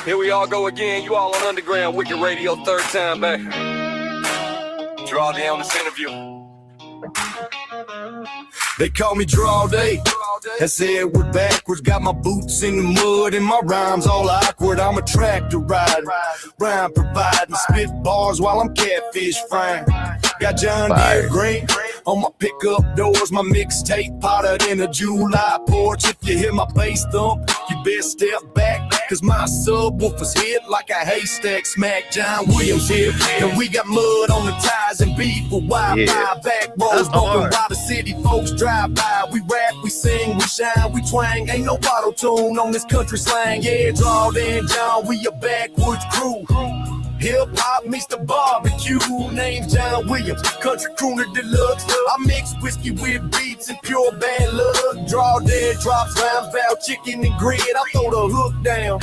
Here we all go again. You all on Underground Wicked Radio, third time back. Drawde on this interview. They call me Drawde. I said we're backwards. Got my boots in the mud and my rhymes all awkward. I'm a tractor rider, rhyme providing, spit bars while I'm catfish frying. Got John Deere green on my pickup doors. My mixtape potted in a July porch. If you hear my bass thump, you best step back, cause my subwoofer's hit like a haystack smack. Jon Williams here, and we got mud on the tires and beef for Wi-Fi. Back roads bumping while the city folks drive by. We rap, we sing, we shine, we twang. Ain't no auto-tune on this country slang. Yeah, Drawde and John, we a backwoods crew. Hip-hop meets the barbecue. Name's Jon Williams, country crooner deluxe. I mix whiskey with beats and pure bad luck. Drawde drops rhymes about chicken and grid. I throw the hook down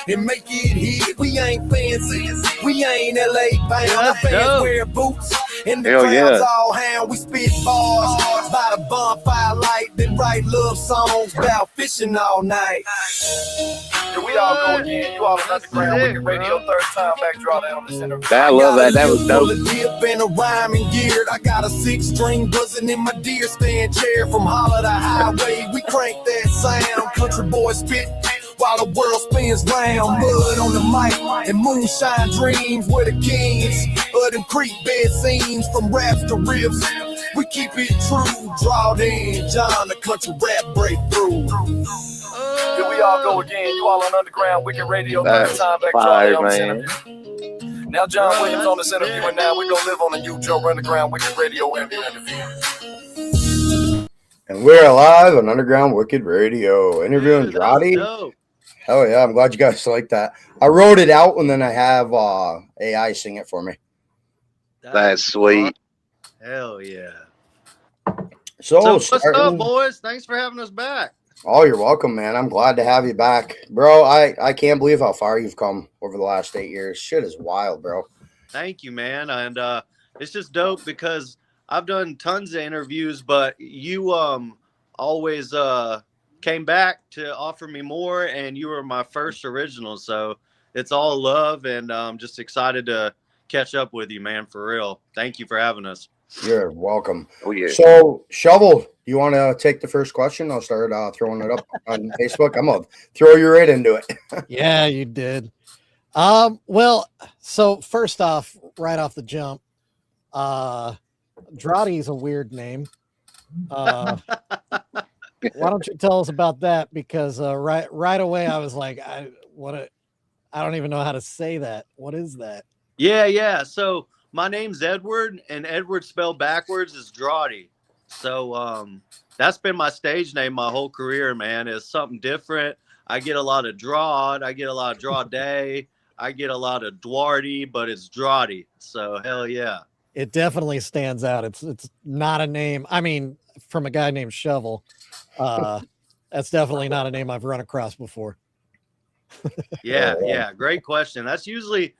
and make it hit. We ain't fancy, we ain't LA bound. The fans wear boots and the crowd's all hound. We spit bars by the bonfire light, then write love songs about fishing all night. Here we all go again. You all on Underground Wicked Radio, third time back. Drawde on this interview. I love that. That was dope. Dip and a rhyming geared. I got a 6-string buzzing in my deer stand chair. From Holler to Highway, we crank that sound. Country boys spit while the world spins round. Mud on the mic and moonshine dreams. We're the kings of them creek bed scenes. From raps to riffs, we keep it true. Drawde and John, the country rap breakthrough. Here we all go again. You all on Underground Wicked Radio, third time back. Drawde on this interview. Now Jon Williams on this interview, and now we gonna live on the YouTube Underground Wicked Radio interview. And we're live on Underground Wicked Radio, interviewing Drawde. Hell yeah, I'm glad you guys like that. I wrote it out, and then I have AI sing it for me. That's sweet. Hell yeah. So what's up, boys? Thanks for having us back. Oh, you're welcome, man. I'm glad to have you back. Bro, I can't believe how far you've come over the last 8 years. Shit is wild, bro. Thank you, man. And it's just dope because I've done tons of interviews, but you always came back to offer me more, and you were my first original. So it's all love, and I'm just excited to catch up with you, man, for real. Thank you for having us. You're welcome. Oh, yeah. So, Shovel, you want to take the first question? I'll start throwing it up on Facebook. I'm going to throw you right into it. Yeah, you did. Well, so first off, right off the jump, Drawde is a weird name. Why don't you tell us about that? Because right away I was like, I don't even know how to say that. What is that? Yeah. So my name's Edward, and Edward spelled backwards is Drawde. So that's been my stage name my whole career, man. It's something different. I get a lot of Drawde, I get a lot of Drawde, I get a lot of Dwardy, but it's Drawde. So hell yeah. It definitely stands out. It's not a name. I mean, from a guy named Shovel, that's definitely not a name I've run across before. Yeah. Great question. That's usually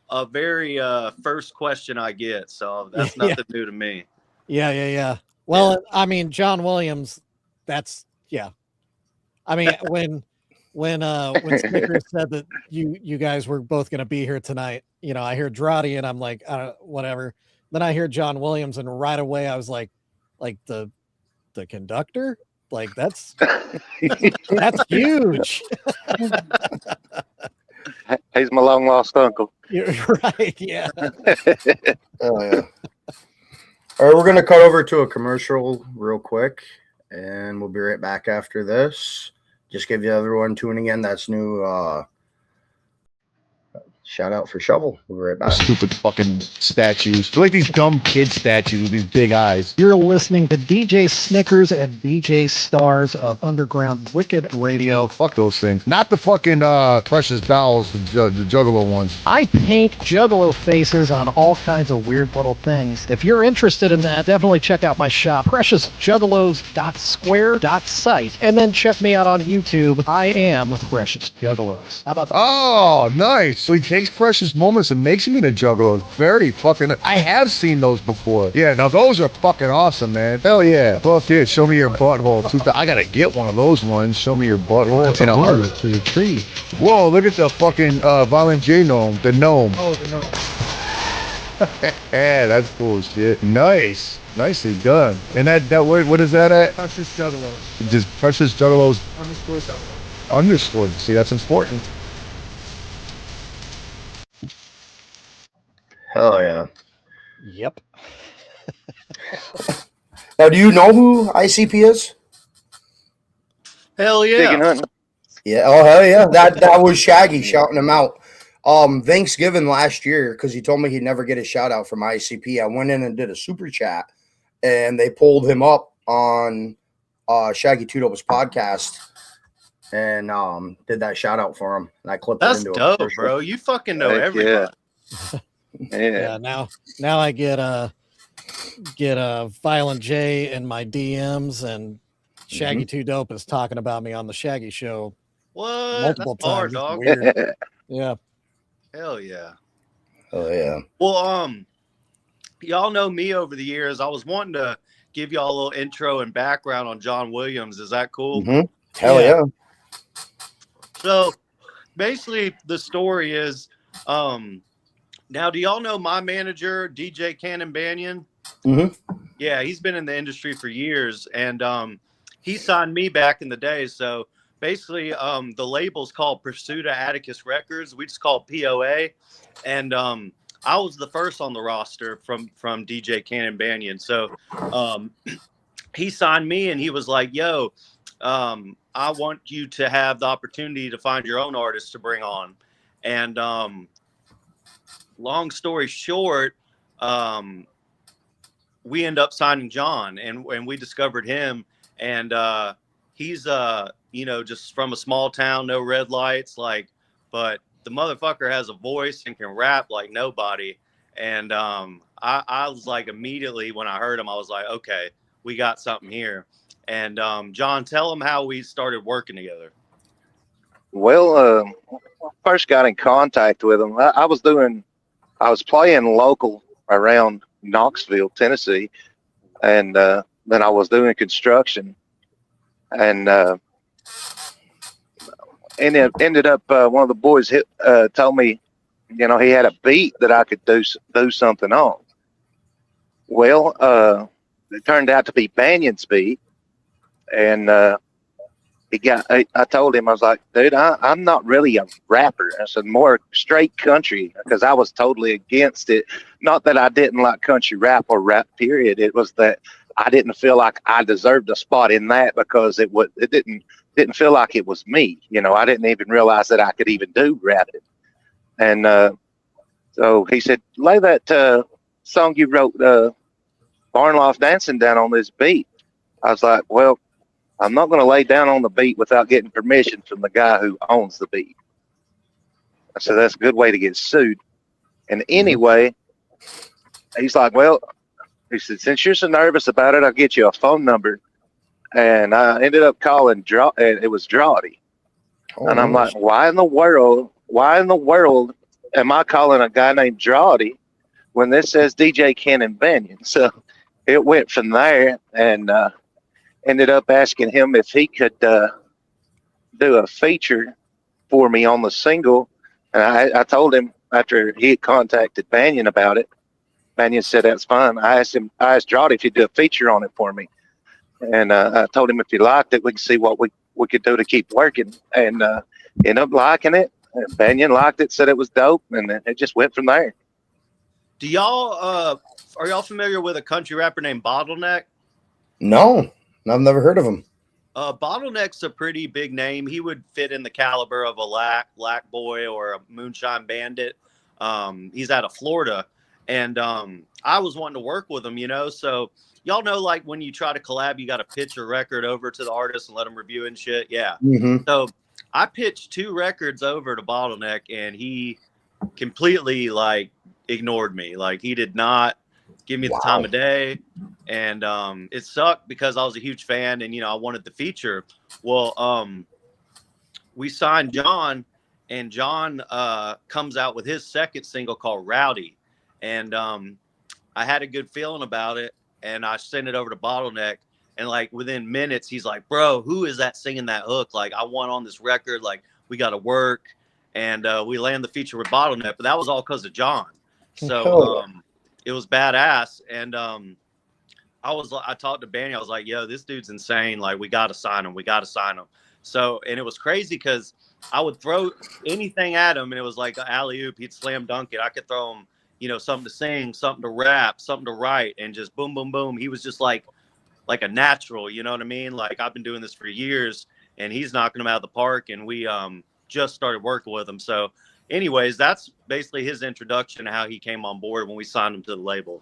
a very first question I get, so that's nothing new to me. Yeah. Well, I mean, Jon Williams, that's I mean, when Snickers said that you guys were both going to be here tonight, I hear Drawde and I'm like, whatever. Then I hear Jon Williams, and right away I was like the conductor, like that's huge. He's my long lost uncle. You're right. Yeah. Oh yeah. All right, we're gonna cut over to a commercial real quick, and we'll be right back after this. Just give you everyone tuning in that's new. Shout out for Shovel. We'll be right back. Stupid fucking statues. They're like these dumb kid statues with these big eyes. You're listening to DJ Snickers and DJ Stars of Underground Wicked Radio. Fuck those things. Not the fucking Precious Dolls, the Juggalo ones. I paint Juggalo faces on all kinds of weird little things. If you're interested in that, definitely check out my shop, preciousjuggalos.square.site. And then check me out on YouTube. I am Precious Juggalos. How about that? Oh, nice. So you takes precious moments and makes him into Juggalo. Very fucking. I have seen those before. Yeah, now those are fucking awesome, man. Hell yeah. Fuck yeah. Show me your butthole. I gotta get one of those ones. Show me your butthole. That's a word to the tree. Whoa, look at the fucking Violent J gnome. The gnome. Oh, the gnome. Yeah, that's cool shit. Nice. Nicely done. And that what is that at? Precious Juggalos. Just Precious Juggalos _ underscore. See, that's important. Hell yeah. Yep. Now, do you know who ICP is? Hell Chicken yeah. hunting. Yeah. Oh, hell yeah. That was Shaggy shouting him out. Thanksgiving last year, because he told me he'd never get a shout out from ICP. I went in and did a super chat, and they pulled him up on Shaggy Two Dope's podcast and did that shout out for him. And I clipped That's it into dope, a bro. You fucking know Heck everybody. Yeah. Yeah. Now I get a Violent J in my DMs, and Shaggy Two Dope is talking about me on the Shaggy Show What? multiple That's hard, times. dog. It's weird. Yeah. Hell yeah. Oh yeah. Well, y'all know me over the years. I was wanting to give y'all a little intro and background on Jon Williams. Is that cool? Mm-hmm. Hell Yeah. yeah. So basically the story is now do y'all know my manager, DJ Cannon Banyan? Mm-hmm. Yeah, he's been in the industry for years, and he signed me back in the day. So basically, the label's called Pursuit of Atticus Records. We just call it POA, and I was the first on the roster from DJ Cannon Banyan. So he signed me, and he was like, "Yo, I want you to have the opportunity to find your own artist to bring on." And long story short, we end up signing Jon, and we discovered him, and he's just from a small town, no red lights, but the motherfucker has a voice and can rap like nobody. And I was like, immediately when I heard him, I was like, okay, we got something here. And Jon, tell him how we started working together. Well, first got in contact with him. I was playing local around Knoxville, Tennessee, and then I was doing construction, and ended up one of the boys told me, he had a beat that I could do something on. Well, it turned out to be Banyan's beat, and I told him, I was like, dude, I'm not really a rapper. I said, more straight country, because I was totally against it. Not that I didn't like country rap or rap, period. It was that I didn't feel like I deserved a spot in that, because it didn't feel like it was me. I didn't even realize that I could even do rapping. And so he said, lay that song you wrote, Barn Loft Dancing, down on this beat. I was like, well, I'm not going to lay down on the beat without getting permission from the guy who owns the beat. I said, that's a good way to get sued. And anyway, he's like, well, he said, since you're so nervous about it, I'll get you a phone number. And I ended up calling and it was Drawde. Oh, and I'm like, why in the world am I calling a guy named Drawde when this says DJ Cannon Banyan? So it went from there, and ended up asking him if he could do a feature for me on the single. And I told him, after he had contacted Banyan about it, Banyan said that's fine. I asked Drawde if he'd do a feature on it for me. And I told him if he liked it, we could see what we could do to keep working. And ended up liking it. And Banyan liked it, said it was dope, and it just went from there. Do y'all are y'all familiar with a country rapper named Bottleneck? No, I've never heard of him. Bottleneck's a pretty big name. He would fit in the caliber of a Lack Boy or a Moonshine Bandit. He's out of Florida, and I was wanting to work with him, so y'all know, like, when you try to collab, you got to pitch your record over to the artist and let them review and shit. Yeah. Mm-hmm. So I pitched 2 records over to Bottleneck, and he completely, ignored me. He did not give me the time of day. And it sucked because I was a huge fan, and, I wanted the feature. Well, we signed Jon, and John comes out with his second single called Rowdy. And I had a good feeling about it, and I sent it over to Bottleneck. And like within minutes, he's like, "Bro, who is that singing that hook? Like, I want on this record. Like, we got to work." And we land the feature with Bottleneck, but that was all because of John. So it was badass. And I talked to Banny. I was like, "Yo, this dude's insane. Like, we got to sign him. We got to sign him." So, and it was crazy because I would throw anything at him, and it was like an alley oop. He'd slam dunk it. I could throw him, something to sing, something to rap, something to write, and just boom, boom, boom. He was just like a natural. You know what I mean? Like, I've been doing this for years, and he's knocking them out of the park. And we just started working with him. So, anyways, that's basically his introduction to how he came on board when we signed him to the label.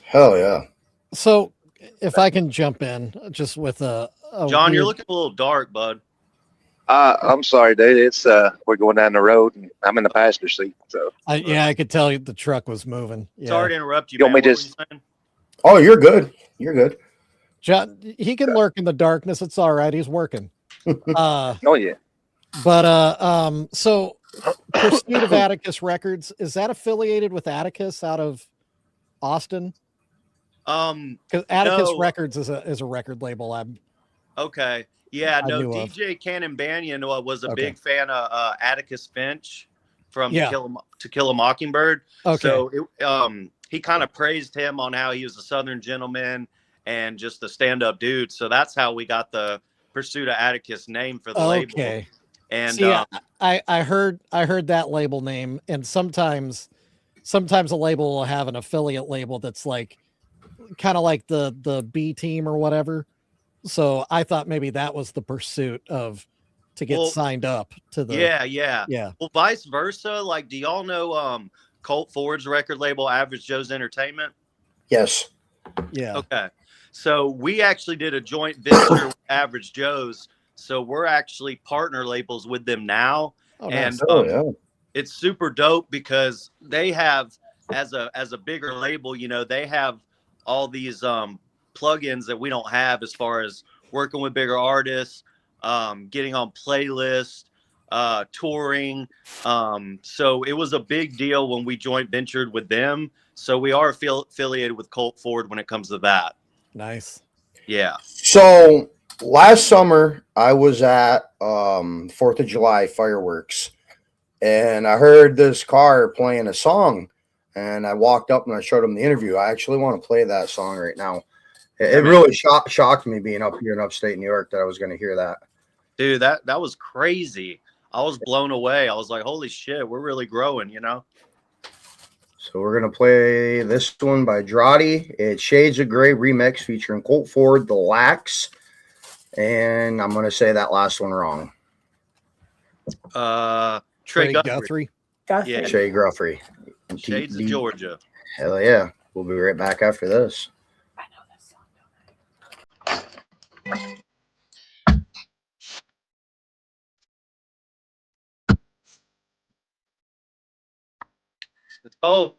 Hell yeah. So, if I can jump in just with a John, you're weird- looking a little dark, bud. I'm sorry, dude. It's we're going down the road, and I'm in the passenger seat. So I could tell you the truck was moving. Yeah. Sorry to interrupt you. You want man. me What to- were you saying? Oh, you're good. You're good. John, he can lurk in the darkness. It's all right. He's working. oh yeah. But so Pursuit of Atticus Records, is that affiliated with Atticus out of Austin? Because Atticus No. Records is a record label. Okay. Yeah, I no, knew of. DJ Cannon Banyan was a Okay. big fan of Atticus Finch from Yeah. To Kill a Mockingbird. Okay. So he kind of praised him on how he was a Southern gentleman and just a stand-up dude. So that's how we got the Pursuit of Atticus name for the label. Okay. And See, I heard that label name, and sometimes a label will have an affiliate label that's like kind of like the B team or whatever. So I thought maybe that was the pursuit of to get signed up to the yeah. yeah. Well, vice versa. Like, do y'all know Colt Ford's record label, Average Joe's Entertainment? Yes. Yeah. Okay. So we actually did a joint venture with Average Joe's. So we're actually partner labels with them now. Oh, and nice. yeah. It's super dope because they have, as a bigger label, they have all these plugins that we don't have as far as working with bigger artists, getting on playlists, touring. So it was a big deal when we joint ventured with them. So we are affiliated with Colt Ford when it comes to that. Nice. Yeah. So last summer I was at 4th of July fireworks, and I heard this car playing a song, and I walked up and I showed him the interview. I actually want to play that song right now. It really shocked me being up here in upstate New York that I was going to hear that. Dude, that was crazy. I was blown away. I was like, holy shit, we're really growing, So we're going to play this one by Drawde. It's Shades of Grey remix featuring Colt Ford, The Lax. And I'm going to say that last one wrong. Trey Guthrie. Yeah. Trey Guthrie. Shades of Georgia. Hell yeah. We'll be right back after this. Oh,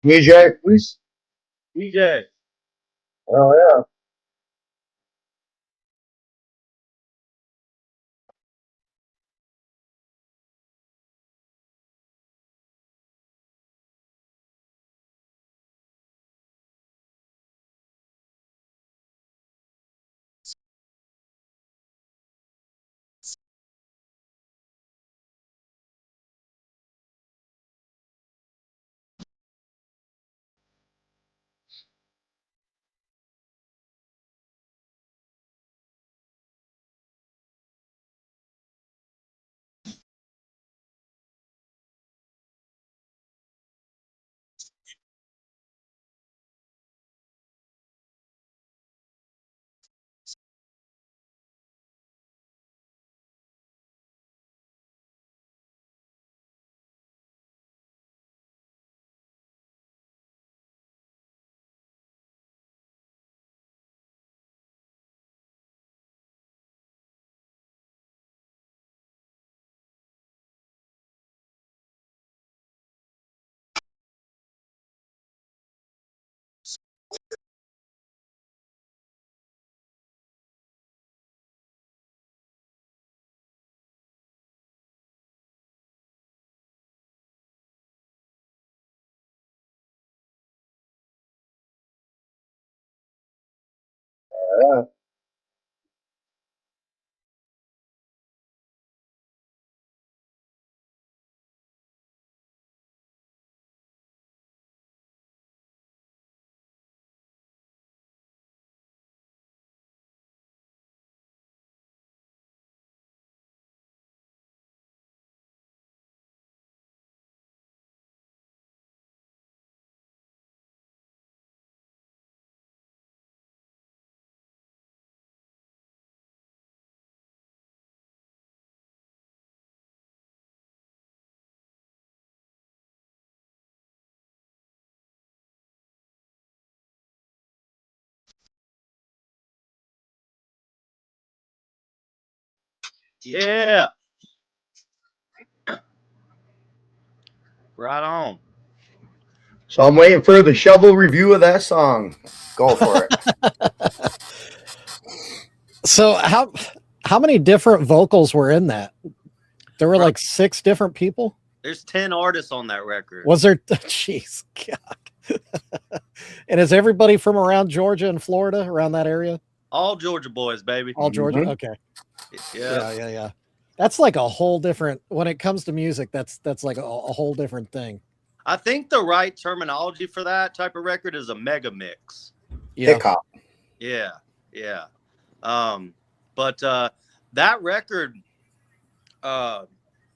DJ, please. DJ. Oh yeah. Yeah. Yeah. Right on. So I'm waiting for the shovel review of that song. Go for it. So how many different vocals were in that? There were like 6 different people. There's 10 artists on that record. Was there? Jeez, God. And is everybody from around Georgia and Florida, around that area? All Georgia boys, baby. All Georgia. Mhm. Okay. Yeah. Yeah. That's like a whole different. When it comes to music, that's like a whole different thing. I think the right terminology for that type of record is a mega mix. Yeah. Hip hop. Yeah. But that record,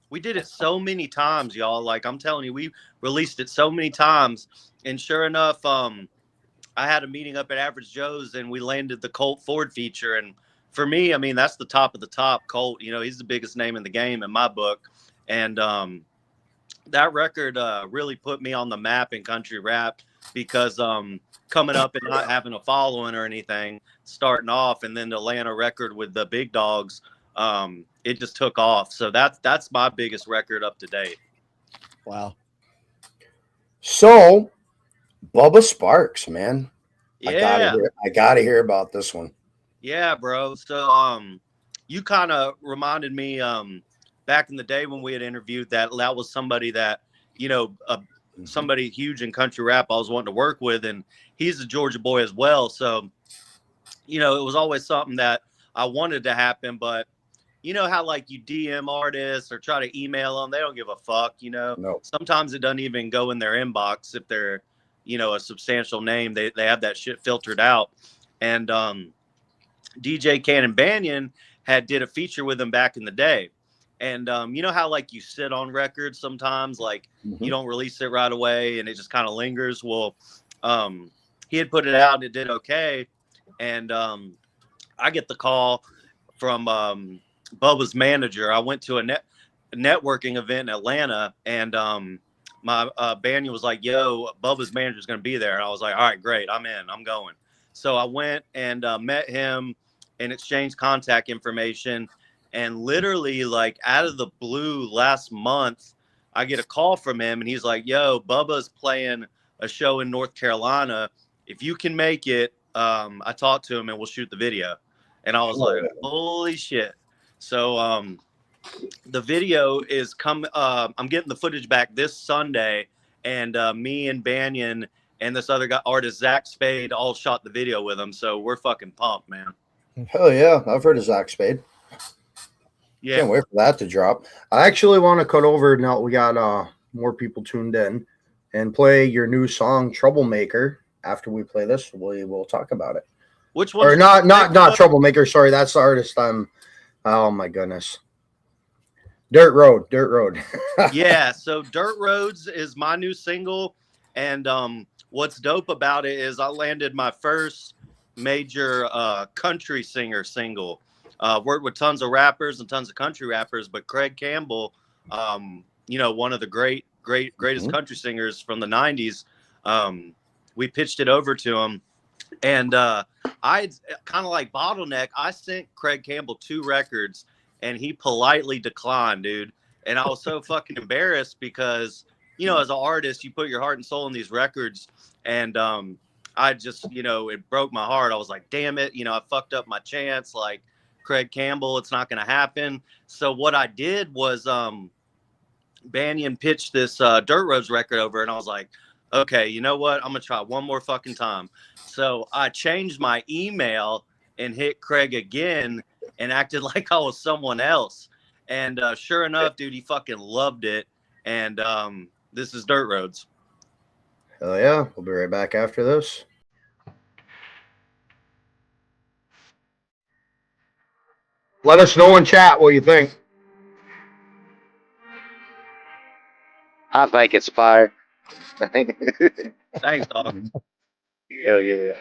we did it so many times, y'all. Like I'm telling you, we released it so many times, and sure enough, I had a meeting up at Average Joe's, and we landed the Colt Ford feature. And for me, I mean, that's the top of the top. Colt, you know, he's the biggest name in the game in my book, and that record really put me on the map in country rap because coming up and not having a following or anything, starting off, and then to land a record with the big dogs, it just took off. So that's my biggest record up to date. Wow. So, Bubba Sparks, man. Yeah. I gotta hear about this one. Yeah, bro. So you kind of reminded me back in the day when we had interviewed that was somebody that, you know, somebody huge in country rap I was wanting to work with, and he's a Georgia boy as well. So, you know, it was always something that I wanted to happen, but you know how like you DM artists or try to email them, they don't give a fuck, you know. No. Sometimes it doesn't even go in their inbox if they're, you know, a substantial name. They have that shit filtered out. And DJ Cannon Banyan did a feature with him back in the day. And you know how like you sit on records sometimes, like you don't release it right away and it just kind of lingers. Well, he had put it out and it did okay. And I get the call from Bubba's manager. I went to a networking event in Atlanta, and my Banyan was like, yo, Bubba's manager's going to be there. And I was like, all right, great. I'm in. I'm going. So I went and met him and exchanged contact information. And literally, like, out of the blue last month, I get a call from him, and he's like, yo, Bubba's playing a show in North Carolina. If you can make it, I talked to him and we'll shoot the video. And I was like, holy shit. So the video is I'm getting the footage back this Sunday, and me and Banyan and this other guy, artist Zach Spade, all shot the video with him. So we're fucking pumped, man. Hell yeah. I've heard of Zach Spade. Yeah. Can't wait for that to drop. I actually want to cut over now. We got more people tuned in and play your new song, Troublemaker. After we play this, we'll talk about it. Which one? Or not Troublemaker. Sorry, that's the artist. Oh my goodness. Dirt Road. Yeah. So Dirt Roads is my new single. And what's dope about it is I landed my first major country singer single. Worked with tons of rappers and tons of country rappers, but Craig Campbell, one of the greatest country singers from the 90s, we pitched it over to him. And I kind of like Bottleneck, I sent Craig Campbell 2 records and he politely declined, dude. And I was so fucking embarrassed because, as an artist, you put your heart and soul in these records. And I just, it broke my heart. I was like, damn it, I fucked up my chance. Like, Craig Campbell, it's not going to happen. So what I did was Banyan pitched this Dirt Roads record over, and I was like, okay, you know what? I'm going to try one more fucking time. So I changed my email and hit Craig again and acted like I was someone else. And sure enough, dude, he fucking loved it. And this is Dirt Roads. Hell yeah. We'll be right back after this. Let us know in chat what you think. I think it's fire. Thanks, dog. Hell yeah.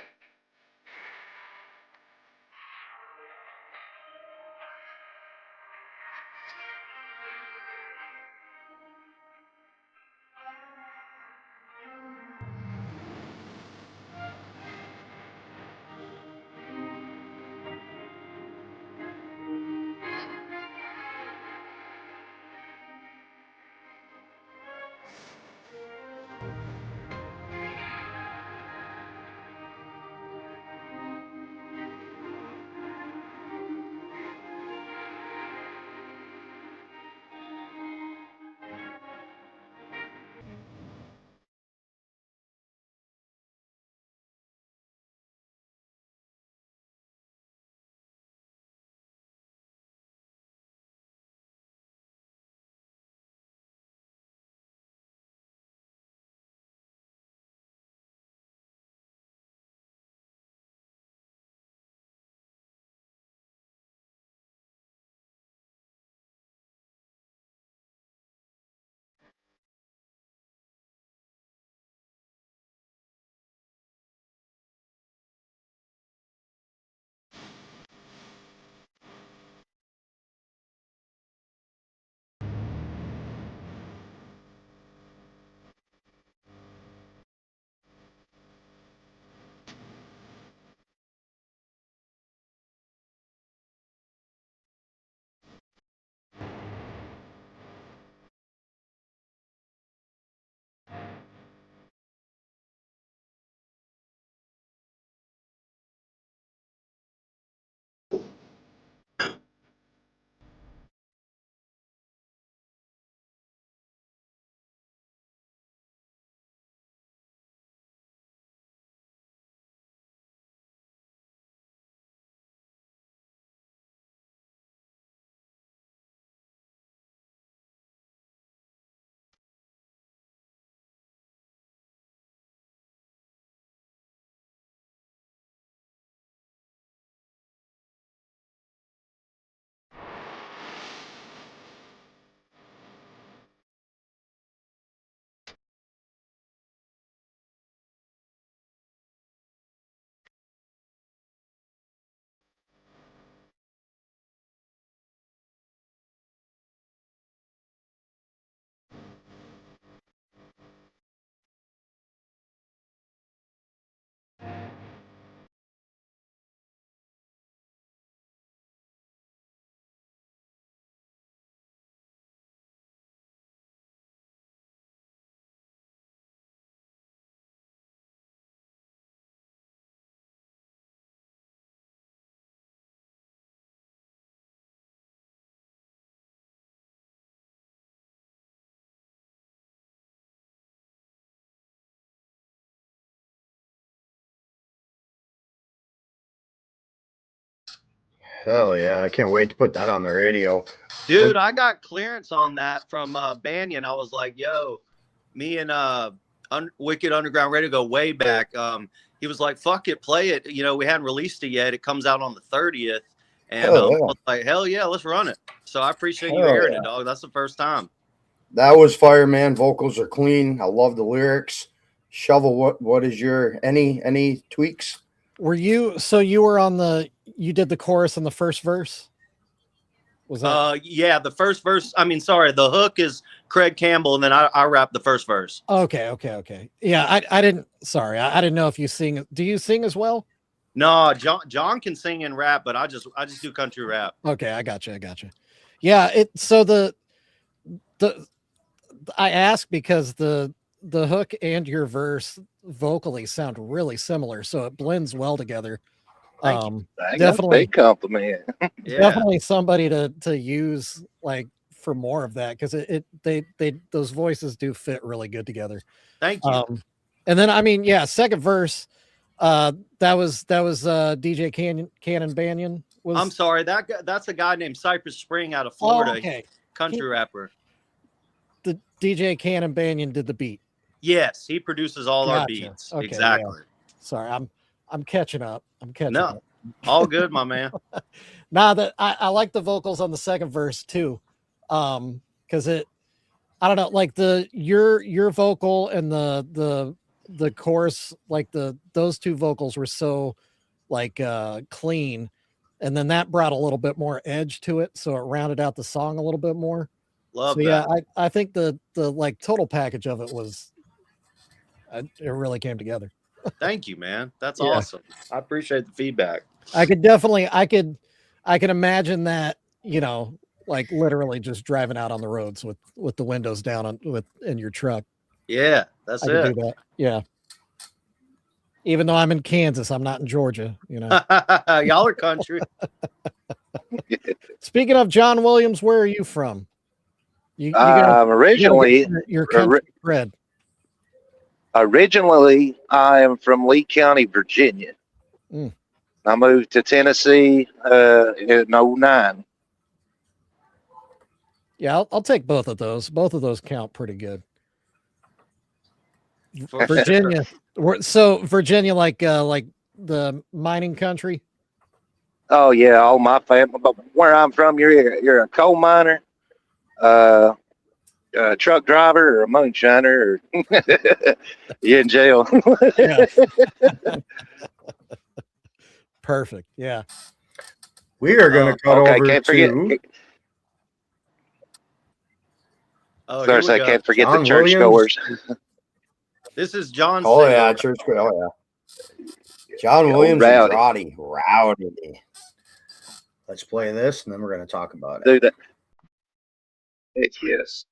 Hell yeah, I can't wait to put that on the radio. Dude, I got clearance on that from Banyan. I was like, yo, me and Wicked Underground Radio go way back. He was like, fuck it, play it. You know, we hadn't released it yet. It comes out on the 30th. And Hell I yeah. was like, hell yeah, let's run it. So I appreciate you Hell airing yeah. it, dog. That's the first time. That was fire, man. Vocals are clean. I love the lyrics. Shovel, what is your any tweaks? Were you you were on you did the chorus and the first verse? Was that yeah, the first verse, the hook is Craig Campbell, and then I rap the first verse. Okay. Yeah, I didn't I didn't know if you sing. Do you sing as well? No, John can sing and rap, but I just do country rap. Okay, I got you. Yeah, I ask because the hook and your verse vocally sound really similar, so it blends well together. Thank you. Definitely big compliment. Yeah. Definitely somebody to use like for more of that, because they those voices do fit really good together. Thank you. And then second verse, that was DJ Cannon Banyan. I'm sorry, that's a guy named Cypress Spring out of Florida. Country rapper. The DJ Cannon Banyan did the beat. Yes, he produces all our beats. Okay, exactly. Yeah. Sorry, I'm catching up. No, all good, my man. That I like the vocals on the second verse too, because I don't know, like your vocal and the chorus, like those two vocals were so like clean, and then that brought a little bit more edge to it, so it rounded out the song a little bit more. Love that. Yeah, I think the like total package of it was it really came together. Thank you, man. That's awesome. I appreciate the feedback. I can imagine that, like literally just driving out on the roads with the windows down in your truck. Yeah, that's I it. do that. Yeah. Even though I'm in Kansas, I'm not in Georgia, Y'all are country. Speaking of Jon Williams, where are you from? Originally, your country cred. Originally, I am from Lee County, Virginia. I moved to Tennessee in 09. Yeah, I'll take both of those. Both of those count pretty good. Virginia. So Virginia, like the mining country. Oh yeah, all my family. But where I'm from, you're a coal miner, a truck driver, or a moonshiner, or you're in jail. Yeah. Perfect. Yeah. We are going to cut over to. I can't forget Jon the churchgoers. This is John. Oh yeah, churchgoer. Oh yeah. Jon Williams and Drawde. Rowdy. Let's play this, and then we're going to talk about it. Do that. Yes.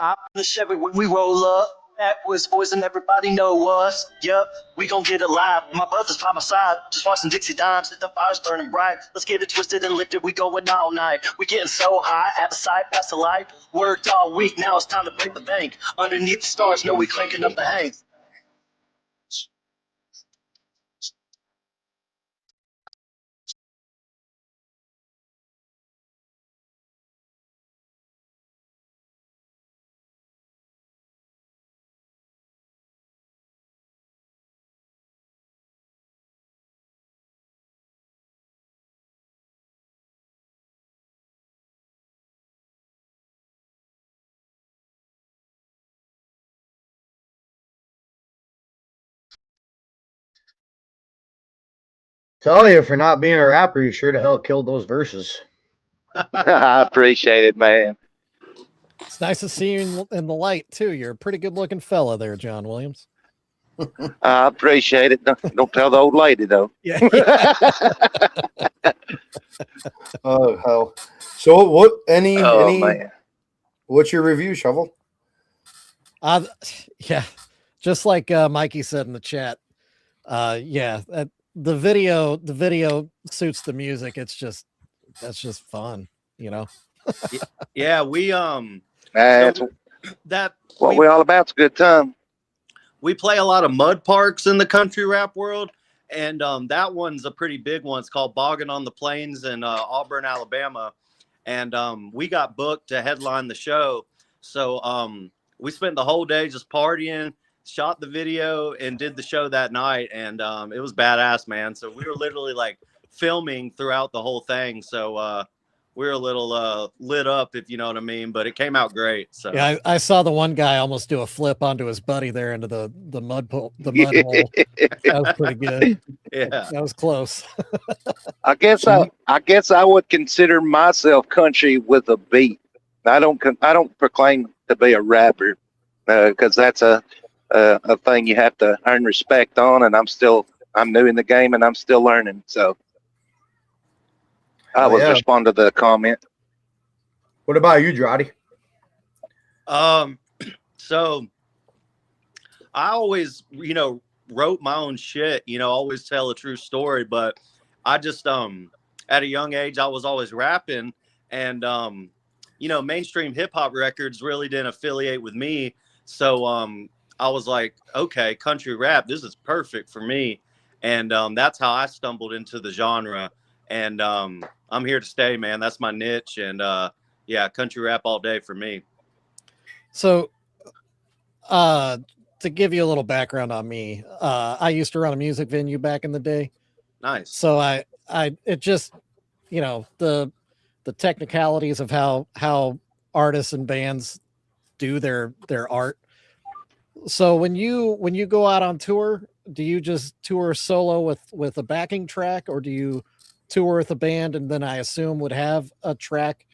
I'm in the Chevy when we roll up. Backwards boys and everybody know us. Yup, we gon' get it live. My brother's by my side, just watching Dixie Dimes. The fire's burning bright. Let's get it twisted and lifted. We going all night. We getting so high at the sight, past the light. Worked all week, now it's time to break the bank. Underneath the stars, know we cranking up the hank. Tell you, for not being a rapper, you sure to hell killed those verses. I appreciate it, man. It's nice to see you in the light too. You're a pretty good looking fella there, Jon Williams. I appreciate it. Don't tell the old lady though. Yeah. Oh hell. So what? Any? Man. What's your review, Shovel? Yeah, just like Mikey said in the chat. Yeah, the video suits the music. That's just fun, you know. Yeah, we That's what we all about. It's a good time. We play a lot of mud parks in the country rap world, and that one's a pretty big one. It's called Boggin on the Plains in Auburn, Alabama, and we got booked to headline the show. So we spent the whole day just partying, shot the video, and did the show that night, and it was badass, man. So we were literally like filming throughout the whole thing. So we were a little lit up, if you know what I mean, but it came out great. So yeah, I saw the one guy almost do a flip onto his buddy there into the mud hole. That was pretty good. Yeah, that was close. I guess I would consider myself country with a beat. I don't proclaim to be a rapper because that's a thing you have to earn respect on, and I'm new in the game and I'm still learning. So I was respond to the comment. What about you, Drawde? So I always, wrote my own shit, always tell a true story, but I just, at a young age, I was always rapping, and, mainstream hip hop records really didn't affiliate with me. So, I was like, okay, country rap, this is perfect for me. And, that's how I stumbled into the genre. And, I'm here to stay, man. That's my niche. And, yeah, country rap all day for me. So, to give you a little background on me, I used to run a music venue back in the day. Nice. So it just, the technicalities of how artists and bands do their art. So when you go out on tour, do you just tour solo with a backing track, or do you tour with a band and then I assume would have a track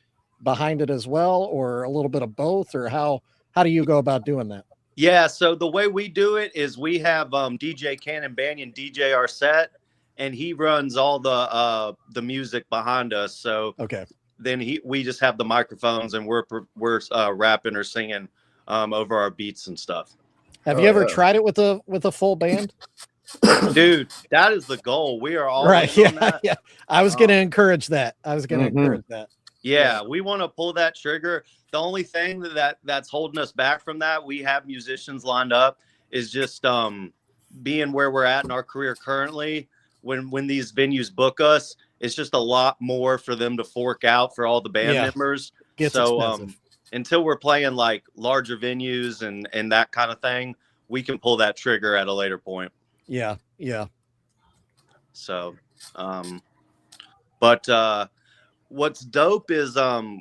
behind it as well, or a little bit of both, or how do you go about doing that? Yeah, so the way we do it is we have DJ Cannon Banyan DJ our set, and he runs all the music behind us. So okay, then we just have the microphones and we're rapping or singing over our beats and stuff. Have you ever tried it with a full band? Dude, that is the goal. We are all right. Yeah. I was going to encourage that. Yeah, we want to pull that trigger. The only thing that's holding us back from that, we have musicians lined up, is just being where we're at in our career currently. When these venues book us, it's just a lot more for them to fork out for all the band members. So until we're playing like larger venues and that kind of thing, we can pull that trigger at a later point. Yeah. So, but what's dope is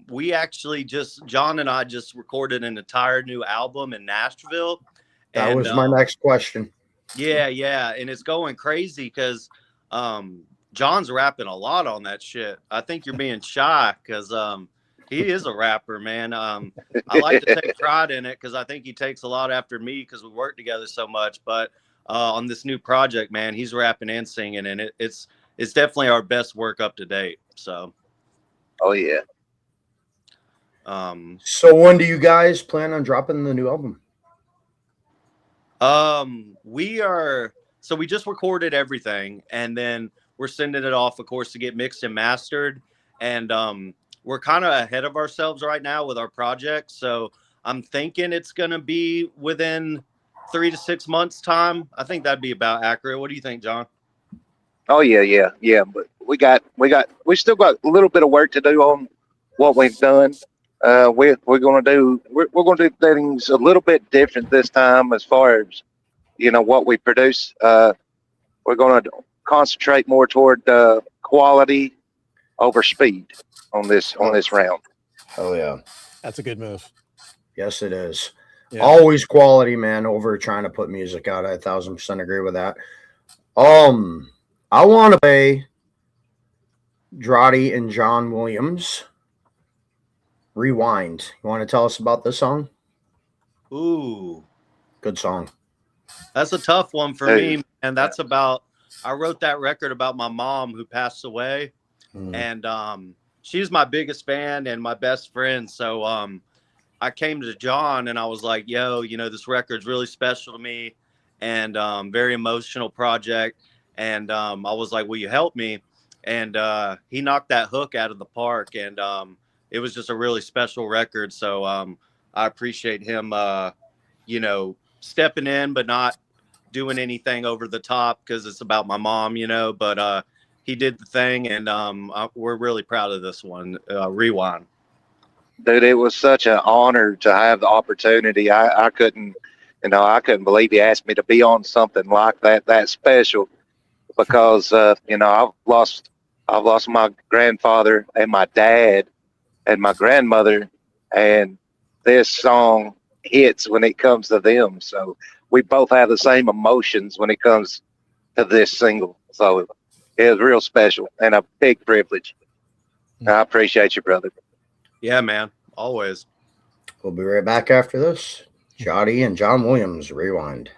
we actually John and I just recorded an entire new album in Nashville. That was my next question. Yeah, and it's going crazy because John's rapping a lot on that shit. I think you're being shy because he is a rapper, man. I like to take pride in it because I think he takes a lot after me because we work together so much. But on this new project, man, he's rapping and singing, and it's definitely our best work up to date. So, oh yeah. So when do you guys plan on dropping the new album? We just recorded everything, and then we're sending it off, of course, to get mixed and mastered. And we're kind of ahead of ourselves right now with our project. So I'm thinking it's going to be within 3 to 6 months time. I think that'd be about accurate. What do you think, John? Oh yeah. But we still got a little bit of work to do on what we've done. We're gonna do things a little bit different this time as far as what we produce. We're gonna concentrate more toward quality over speed on this round. Oh yeah, That's a good move. yes it is. Yeah. Always quality, man, over trying to put music out. I 1,000% agree with that. I want to play Drawde and Jon Williams. Rewind. You want to tell us about this song? Ooh, Good song. that's a tough one for me, and that's about. I wrote that record about my mom who passed away, and she's my biggest fan and my best friend. So I came to John and I was like, "Yo, this record's really special to me, and very emotional project." And I was like, "Will you help me?" And he knocked that hook out of the park, and it was just a really special record. So I appreciate him, stepping in, but not doing anything over the top because it's about my mom, But he did the thing, and we're really proud of this one. Rewind. Dude, it was such an honor to have the opportunity. I couldn't believe he asked me to be on something like that special, because I've lost my grandfather and my dad and my grandmother, and this song hits when it comes to them. So we both have the same emotions when it comes to this single. So it was real special and a big privilege. I appreciate you, brother. Yeah, man. Always. We'll be right back after this. Drawde and Jon Williams, Rewind.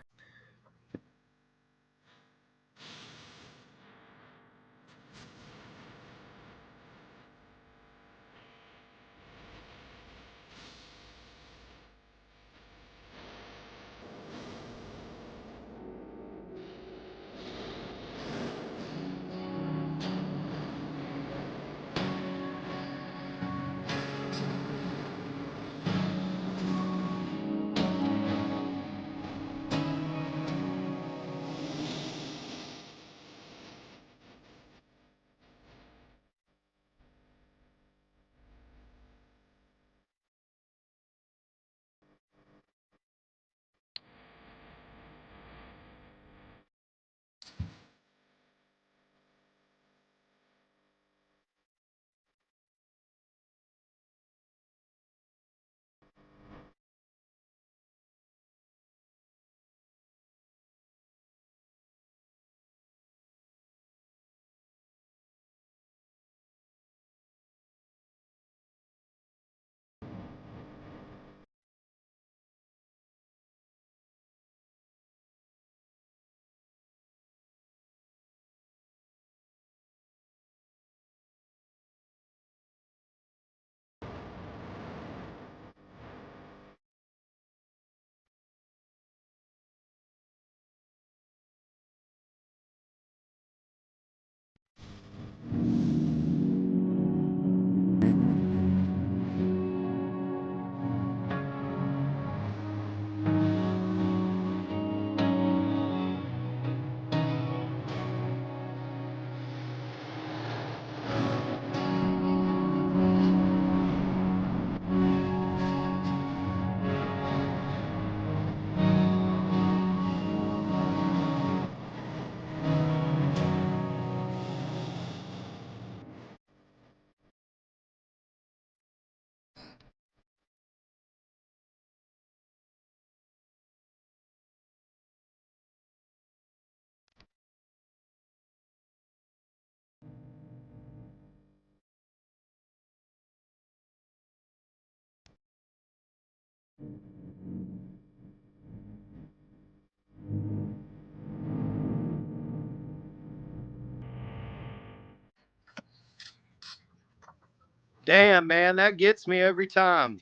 Damn, man, that gets me every time.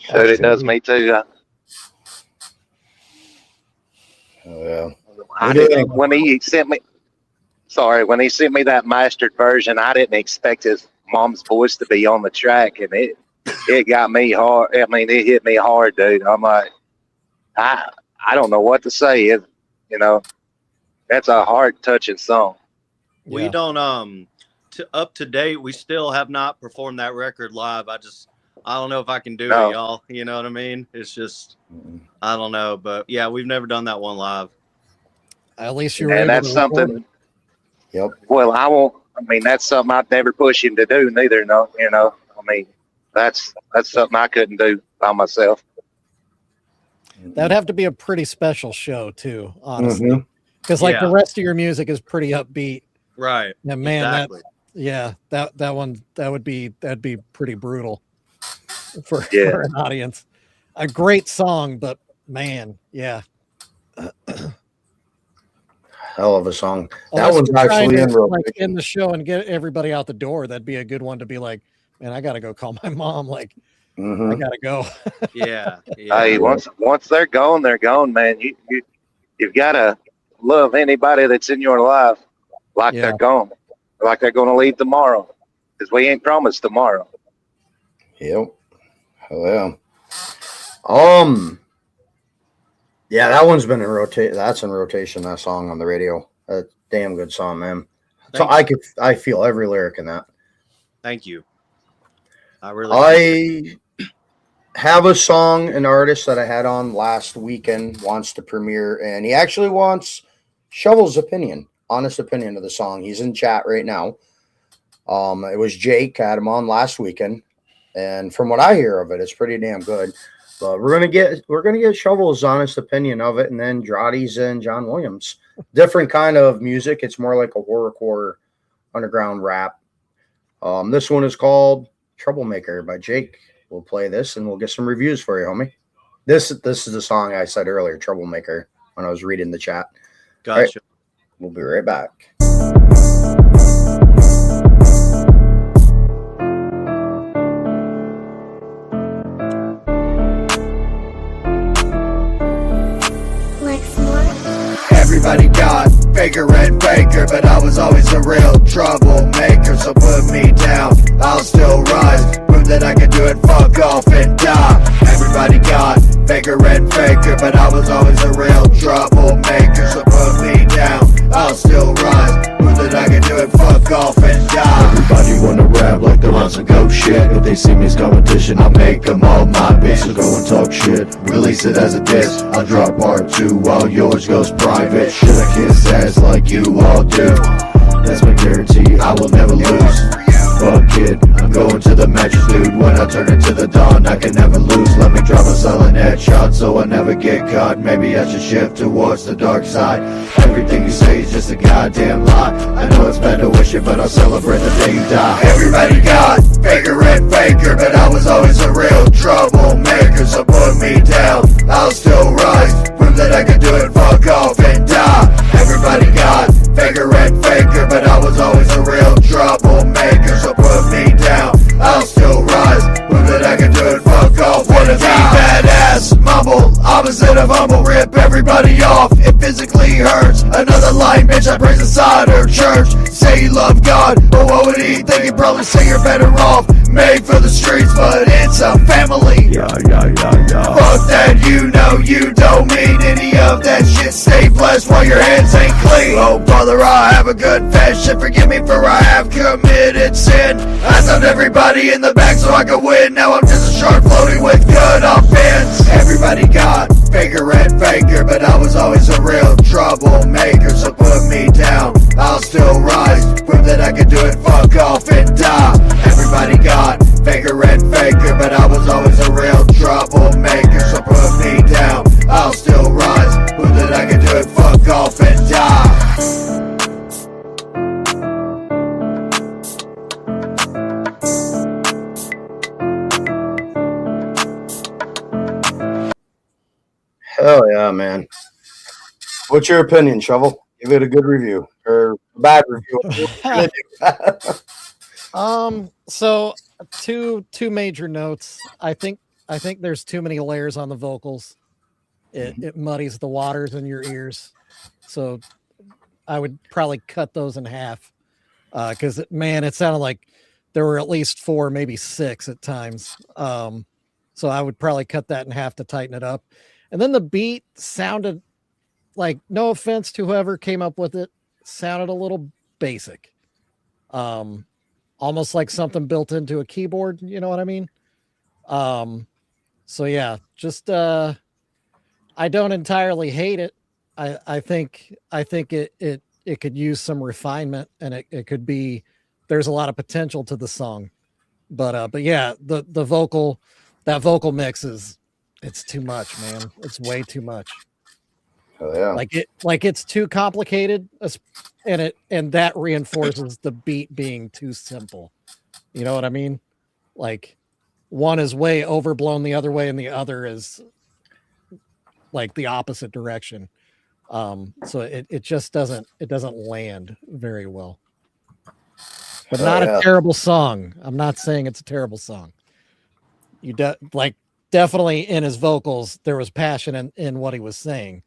So it does me too. Oh, yeah. I didn't, when he sent me that mastered version, I didn't expect his mom's voice to be on the track, and it got me hard. I mean, it hit me hard, dude. I'm like, I don't know what to say. That's a heart touching song. We don't up to date. We still have not performed that record live. I don't know if I can do it, y'all. You know what I mean? It's just I don't know, but yeah, we've never done that one live. At least you're and that's something. Yep. Well, I won't. I mean, that's something I'd never push him to do, neither. No, I mean, that's something I couldn't do by myself. That'd have to be a pretty special show too, honestly, because the rest of your music is pretty upbeat, right? And man, exactly. that'd be pretty brutal for an audience. A great song, but man, yeah. Hell of a song. That one's actually in the show and get everybody out the door. That'd be a good one to be like, man, I gotta go call my mom. Like, I gotta go. yeah. Hey, once they're gone, man. You've gotta love anybody that's in your life like they're gone, like they're gonna leave tomorrow, because we ain't promised tomorrow. Yep. Hell yeah. Yeah, that one's been in rotation. That's in rotation. That song on the radio. A damn good song, man. So I feel every lyric in that. Thank you. I have a song, an artist that I had on last weekend wants to premiere, and he actually wants Shovel's honest opinion of the song. He's in chat right now. It was Jake, had him on last weekend, and from what I hear of it, it's pretty damn good. But we're gonna get Shovel's honest opinion of it, and then Drawde's and Jon Williams. Different kind of music. It's more like a horrorcore underground rap. This one is called Troublemaker by Jake. We'll play this and we'll get some reviews for you, homie. This is the song I said earlier, Troublemaker, when I was reading the chat. Gotcha. Right, we'll be right back. Everybody got faker and faker, but I was always a real troublemaker. So put me down, I'll still rise. Prove that I can do it, fuck off and die. Everybody got faker and faker, but I was always a real troublemaker. So put me down, I'll still rise. Prove that I can do it, fuck off and die. Everybody wanna rap like they're on some ghost shit. If they see me as competition, I'll make them all my bitch. So go and talk shit, release it as a diss. I'll drop part 2 while yours goes private. Should I kiss ass like you all do? That's my guarantee, I will never lose. Fuck it, I'm going to the mattress, dude. When I turn into the dawn, I can never lose. Let me drop a silent headshot so I never get caught. Maybe I should shift towards the dark side. Everything you say is just a goddamn lie. I know it's bad to wish it, but I'll celebrate the day you die. Everybody got faker and faker, but I was always a real troublemaker. So put me down, I'll still rise. Prove that I can do it, fuck off and die. Everybody got faker and faker, but I was always a real troublemaker. So put me down, I'll still rise. Prove that I can do it, fuck off and die. Badass, mumble, opposite of humble. Rip everybody off, it physically hurts. Another line, bitch, I praise inside her church. Say you love God, but what would he think? He'd probably say you're better off made for the streets, but it's a family. Fuck that, you know you don't mean any of that shit. Stay blessed while your hands ain't clean. Oh brother, I have a good fashion. Forgive me for I have committed sin. I stopped everybody in the back so I could win. Now I'm just a shark floating with good offense. Everybody got faker and faker, but I was always a real troublemaker. So put me down, I'll still rise. Prove that I can do it, fuck off and die. Everybody got faker and faker, but I was always a real troublemaker. So put me down, I'll still rise. Prove that I can do it, fuck off and die. Hell yeah, man. What's your opinion, Shovel? Give it a good review or a bad review. So two major notes. I think there's too many layers on the vocals. It muddies the waters in your ears. So I would probably cut those in half. Because man, it sounded like there were at least 4, maybe 6 at times. So I would probably cut that in half to tighten it up. And then the beat sounded like, no offense to whoever came up with it, sounded a little basic. Almost like something built into a keyboard, you know what I mean? So yeah, just I don't entirely hate it. I think it could use some refinement, and it could be, there's a lot of potential to the song. But yeah, the vocal, that vocal mix it's too much, man. It's way too much. Oh yeah. Like it's too complicated, and that reinforces the beat being too simple. You know what I mean? Like one is way overblown the other way, and the other is like the opposite direction. So it just doesn't land very well. But not a terrible song. I'm not saying it's a terrible song. Definitely in his vocals there was passion in what he was saying.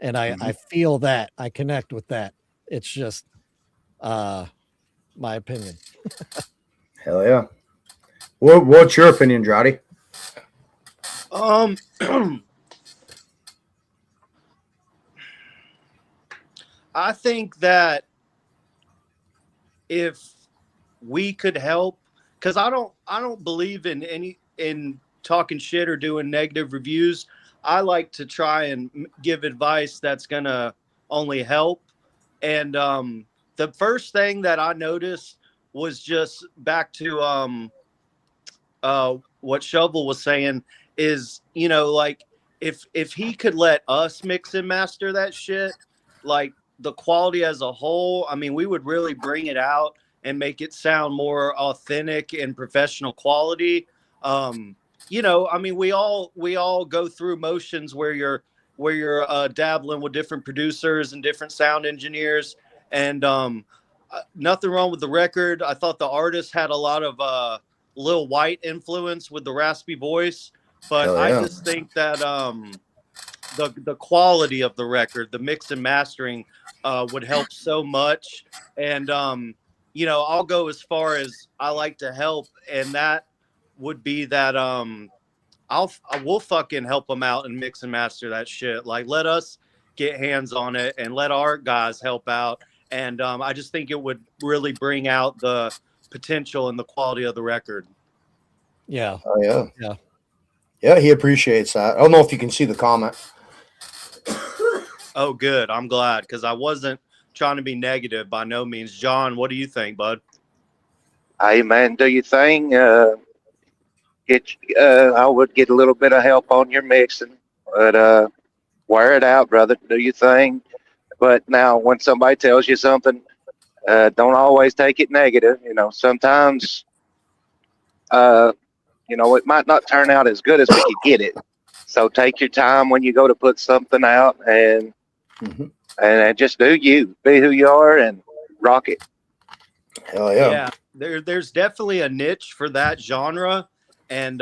And I feel that. I connect with that. It's just my opinion. Hell yeah. What's your opinion, Drawde? I think that if we could help, because I don't believe in talking shit or doing negative reviews. I like to try and give advice that's gonna only help. And the first thing that I noticed was just back to what Shovel was saying is, you know, like if he could let us mix and master that shit, like the quality as a whole, I mean, we would really bring it out and make it sound more authentic and professional quality. You know, I mean, we all go through motions where you're dabbling with different producers and different sound engineers, and nothing wrong with the record. I thought the artist had a lot of Lil White influence with the raspy voice, but I just think that the quality of the record, the mix and mastering, would help so much. And you know, I'll go as far as I like to help, and that would be that I will fucking help them out and mix and master that shit. Like, let us get hands on it and let our guys help out. And I just think it would really bring out the potential and the quality of the record. Yeah. Oh yeah. Yeah, he appreciates that. I don't know if you can see the comment. Oh, good. I'm glad, because I wasn't trying to be negative by no means. John, what do you think, bud? Hey, man, do your thing. I would get a little bit of help on your mixing, but wear it out, brother. Do your thing. But now, when somebody tells you something, don't always take it negative. You know, sometimes, you know, it might not turn out as good as we could get it. So take your time when you go to put something out, and just do you. Be who you are and rock it. Hell yeah. Yeah, there's definitely a niche for that genre. And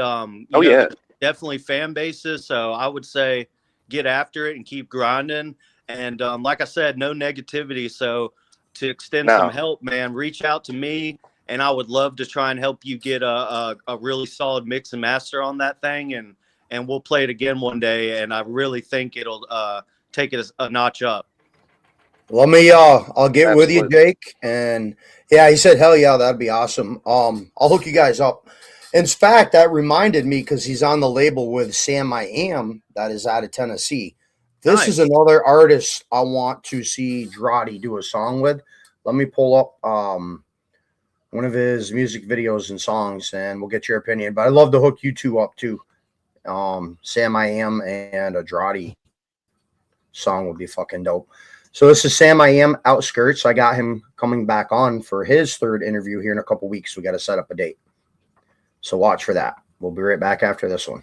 definitely fan bases. So I would say get after it and keep grinding. And like I said, no negativity. So to extend some help, man, reach out to me, and I would love to try and help you get a really solid mix and master on that thing. And we'll play it again one day. And I really think it'll take it a notch up. Let me I'll get with you, Jake. And yeah, he said, hell yeah, that'd be awesome. I'll hook you guys up. In fact, that reminded me, because he's on the label with Sam I Am, that is out of Tennessee. This is another artist I want to see Drawde do a song with. Let me pull up one of his music videos and songs, and we'll get your opinion. But I'd love to hook you two up too. Sam I Am and a Drawde song would be fucking dope. So this is Sam I Am, Outskirts. I got him coming back on for his 3rd interview here in a couple weeks. We got to set up a date. So watch for that. We'll be right back after this one.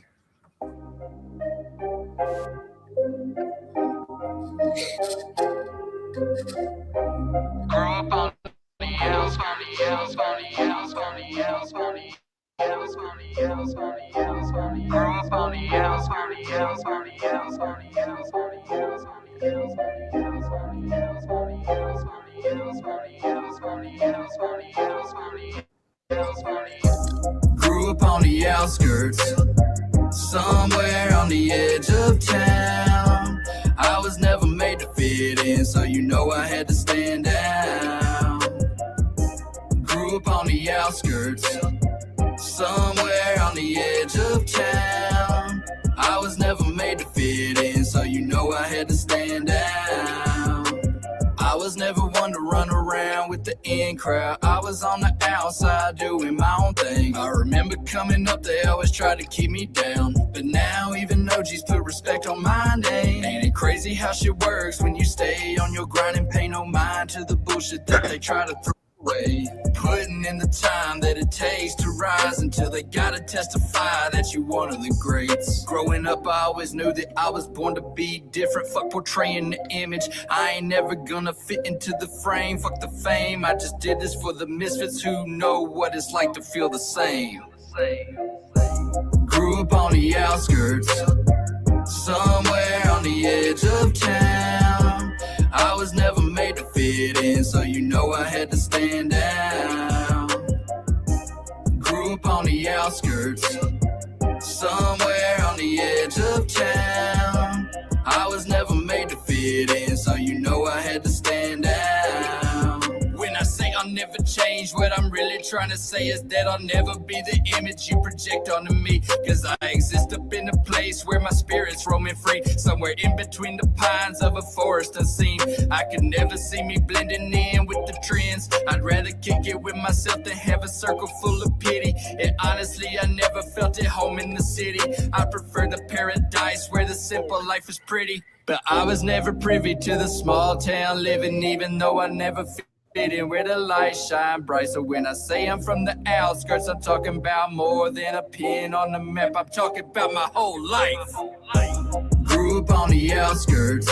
Grow up on the hills, on the hills, on the hills, on the hills, on the hills. outskirts, somewhere on the edge of town. I was never made to fit in, so you know I had to stand out. Grew up on the outskirts, somewhere on the edge of town. I was never made to fit in, so you know I had to stand out. I was never one to run around with the in crowd. I was on the outside doing my own thing. I remember coming up, they always tried to keep me down, but now even OGs put respect on my name. Ain't it crazy how shit works when you stay on your grind and pay no mind to the bullshit that they try to throw away? Putting in the time that it takes to rise until they gotta testify that you one of the greats. Growing up, I always knew that I was born to be different. Fuck portraying the image, I ain't never gonna fit into the frame. Fuck the fame, I just did this for the misfits who know what it's like to feel the same. Grew up on the outskirts, somewhere on the edge of town. I was never made to fit in, so you know I had to stand out. Grew up on the outskirts, somewhere on the edge of town. I was never made to fit in, so you know I had to stand out. When I say I'll never change, what I'm really trying to say is that I'll never be the image you project onto me. Cause I exist up in a place where my spirit's roaming free, somewhere in between the pines of a forest unseen. I could never see me blending in with the trends. I'd rather kick it with myself than have a circle full of pity. And honestly, I never felt at home in the city. I prefer the paradise where the simple life is pretty. But I was never privy to the small town living, even though I never fit in where the lights shine bright. So when I say I'm from the outskirts, I'm talking about more than a pin on the map. I'm talking about my whole life. Grew up on the outskirts,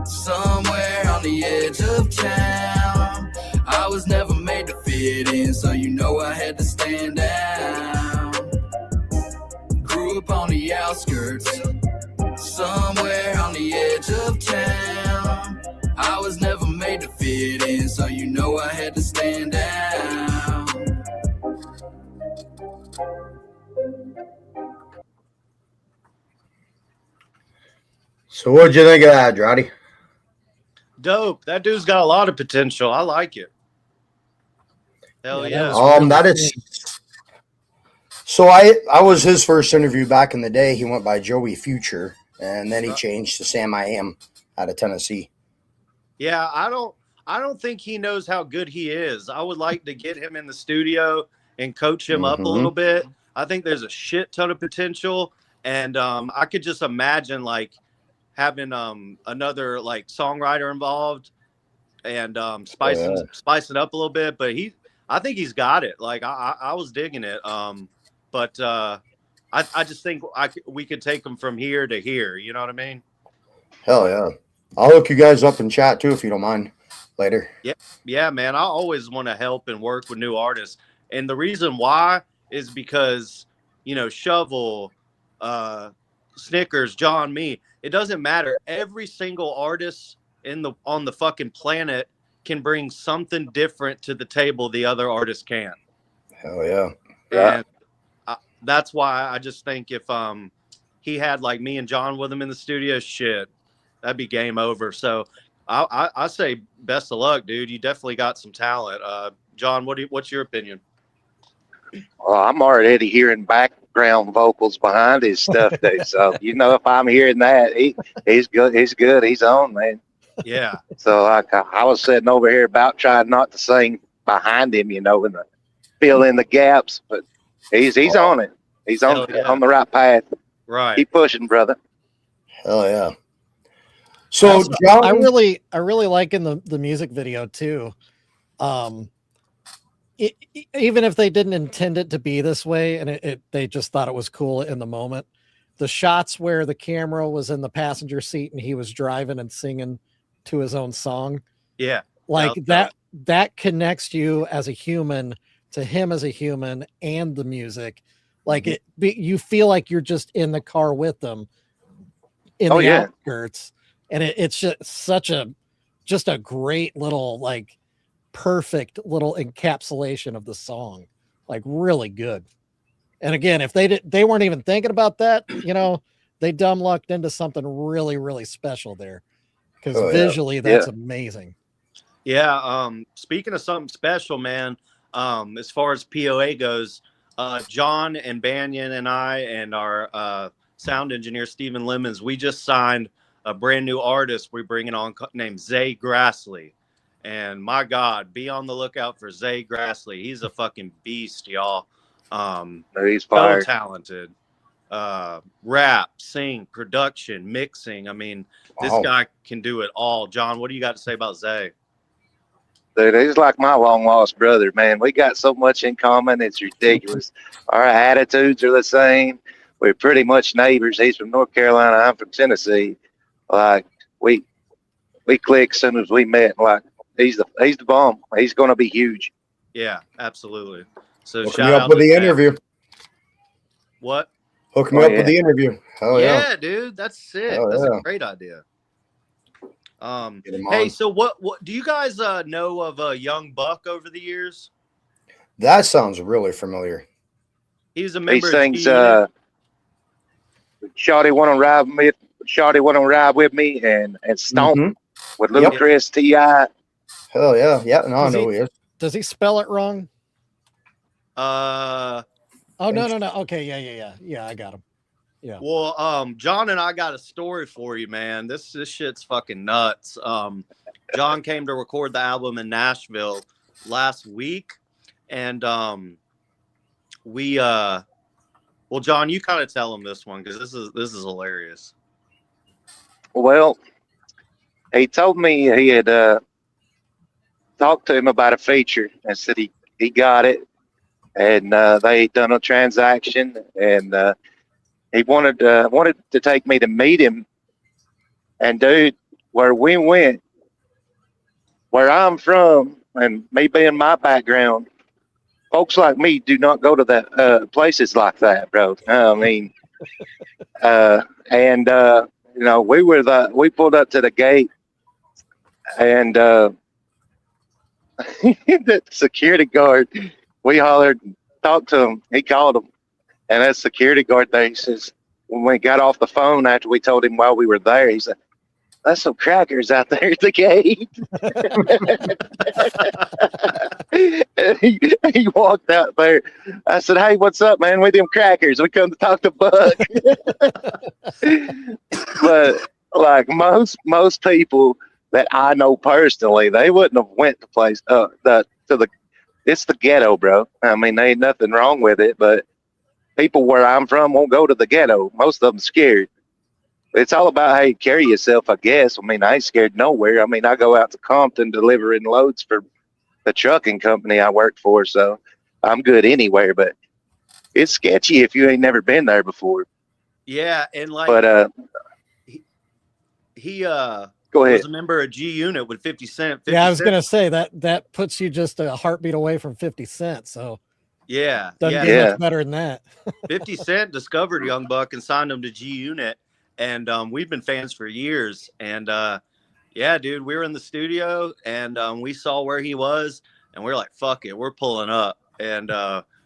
somewhere on the edge of town. I was never made to fit in, so you know I had to stand out. Grew up on the outskirts, somewhere on the edge of town. I was never made to fit in, so you know I had to stand out. So what'd you think of that, Drawde? Dope. That dude's got a lot of potential. I like it. Hell yeah. That is. So I was his first interview back in the day. He went by Joey Future, and then he changed to Sam I Am out of Tennessee. Yeah, I don't think he knows how good he is. I would like to get him in the studio and coach him up a little bit. I think there's a shit ton of potential, and I could just imagine like having another like songwriter involved and spicing up a little bit. But I think he's got it. Like I was digging it. But I just think we could take him from here to here. You know what I mean? Hell yeah. I'll hook you guys up in chat too if you don't mind later. Yeah, man. I always want to help and work with new artists. And the reason why is because, you know, Shovel, Snickers, John, me, it doesn't matter. Every single artist on the fucking planet can bring something different to the table the other artists can't. Hell yeah. And that's why I just think if he had like me and John with him in the studio, shit, that'd be game over. So I say best of luck, dude. You definitely got some talent. John, what's your opinion? Well, I'm already hearing background vocals behind his stuff, dude. So you know, if I'm hearing that, he's good. He's good. He's on, man. Yeah. So I was sitting over here about trying not to sing behind him, you know, and fill in the gaps, but he's on it. He's on the right path. Right. Keep pushing, brother. Hell yeah. So John, I really like in the music video too. Even if they didn't intend it to be this way, and they just thought it was cool in the moment, the shots where the camera was in the passenger seat and he was driving and singing to his own song. Yeah. Like that connects you as a human to him as a human and the music. Like you feel like you're just in the car with them in the outskirts. And it's just such a great little, like, perfect little encapsulation of the song. Like, really good. And again, if they weren't even thinking about that, you know, they dumb lucked into something really, really special there. Because visually, that's amazing. Yeah. Speaking of something special, man, as far as POA goes, John and Banyan and I and our sound engineer, Stephen Lemons, we just signed a brand new artist we're bringing on named Zay Grassley. And my God, be on the lookout for Zay Grassley. He's a fucking beast, y'all. He's fired. So talented. Rap, sing, production, mixing. I mean, this guy can do it all. John, what do you got to say about Zay? Dude, he's like my long lost brother, man. We got so much in common. It's ridiculous. Our attitudes are the same. We're pretty much neighbors. He's from North Carolina. I'm from Tennessee. Like we clicked as soon as we met. Like he's the bomb. He's going to be huge. Yeah, absolutely. So hook me up with the interview. What? Hook me up with the interview. Hell yeah, dude, that's sick. That's a great idea. Hey, so what do you guys know of Young Buck over the years? That sounds really familiar. He was a member. He sings Shawty wanna ride with me and Stomp with Little Chris T.I. Hell yeah. Yeah, no, I know who he is. Does he spell it wrong? Oh no. Okay, yeah, I got him. Yeah. Well, John and I got a story for you, man. This shit's fucking nuts. John came to record the album in Nashville last week, and well, John, you kind of tell him this one because this is hilarious. Well, he told me he had talked to him about a feature and said he got it, and they done a transaction, and he wanted to take me to meet him. And dude, where we went, where I'm from, and me being my background, folks like me do not go to that places like that, bro. I mean, you know, we pulled up to the gate, and the security guard, we hollered, talked to him. He called him, and that security guard there, he says, when we got off the phone after we told him while we were there, he said, "That's some crackers out there at the gate." he walked out there. I said, "Hey, what's up, man? We them crackers. We come to talk to Buck." But like most people that I know personally, they wouldn't have went to place it's the ghetto, bro. I mean, there ain't nothing wrong with it, but people where I'm from won't go to the ghetto. Most of them scared. It's all about how you carry yourself, I guess. I mean, I ain't scared nowhere. I mean, I go out to Compton delivering loads for the trucking company I work for, so I'm good anywhere. But it's sketchy if you ain't never been there before. Yeah, and like, but he go ahead. was a member of G Unit with 50 Cent. Yeah, I was gonna say that puts you just a heartbeat away from 50 Cent. So yeah, doesn't get much better than that. 50 Cent discovered Young Buck and signed him to G Unit. And we've been fans for years. And yeah, dude, we were in the studio and we saw where he was and we were like, fuck it, we're pulling up. And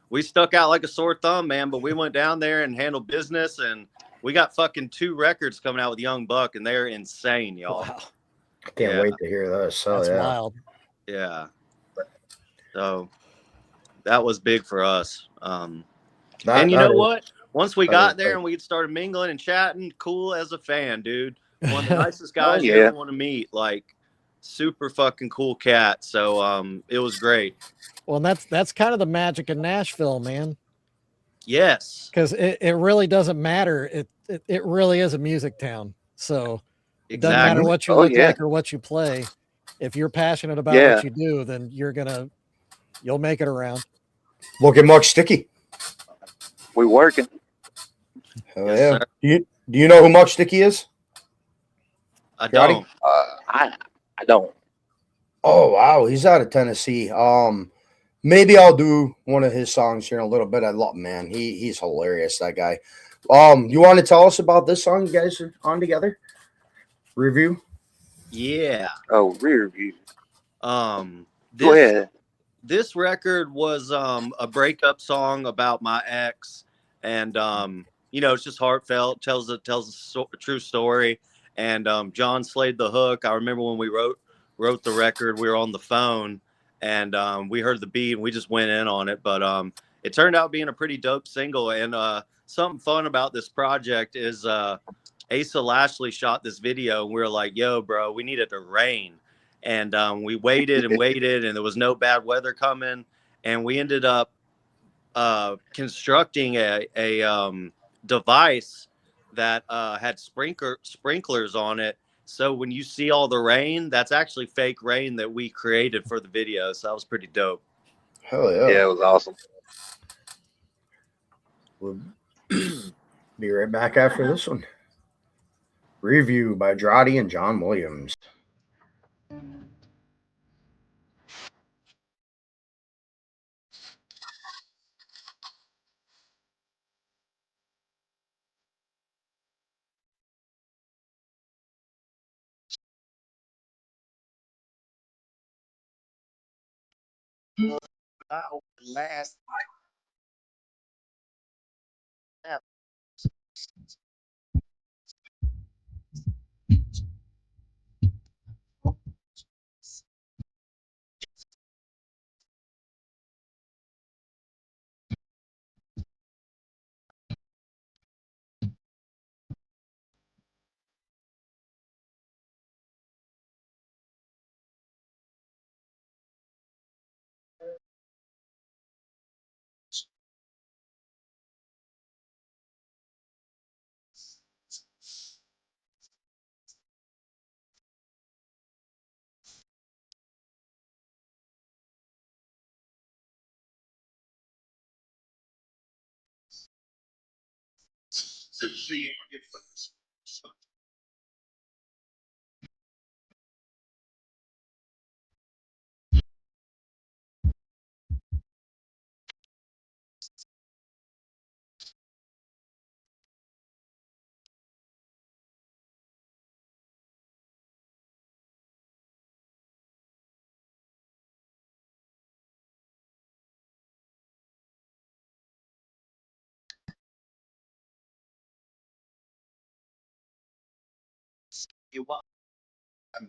we stuck out like a sore thumb, man. But we went down there and handled business, and we got fucking 2 records coming out with Young Buck, and they're insane, y'all. Wow. I can't wait to hear this. That's wild. Yeah. So that was big for us. And you know what? Once we got there and we started mingling and chatting, cool as a fan, dude. One of the nicest guys you ever want to meet. Like, super fucking cool cat. So it was great. Well, and that's kind of the magic of Nashville, man. Yes. Because it really doesn't matter. It really is a music town. So it doesn't matter what you look like or what you play. If you're passionate about what you do, then you'll make it around. Look at Muck Sticky. We working. Hell yeah. Do you know who Muck Sticky is? I don't. I don't. Oh wow, he's out of Tennessee. Maybe I'll do one of his songs here in a little bit. I love him, man. He's hilarious, that guy. You want to tell us about this song you guys are on together? Review? Yeah. Oh, rear view. Go ahead. this record was a breakup song about my ex, and you know, it's just heartfelt, tells a true story. And John slayed the hook. I remember when we wrote the record, we were on the phone, and we heard the beat and we just went in on it. But it turned out being a pretty dope single. And something fun about this project is Asa Lashley shot this video, and we were like, yo, bro, we need it to rain. And we waited and waited, and there was no bad weather coming. And we ended up constructing a device that had sprinklers on it. So when you see all the rain, that's actually fake rain that we created for the video. So that was pretty dope. Hell yeah. Yeah, it was awesome. We'll be right back after this one. Review by Drawde and Jon Williams. Last.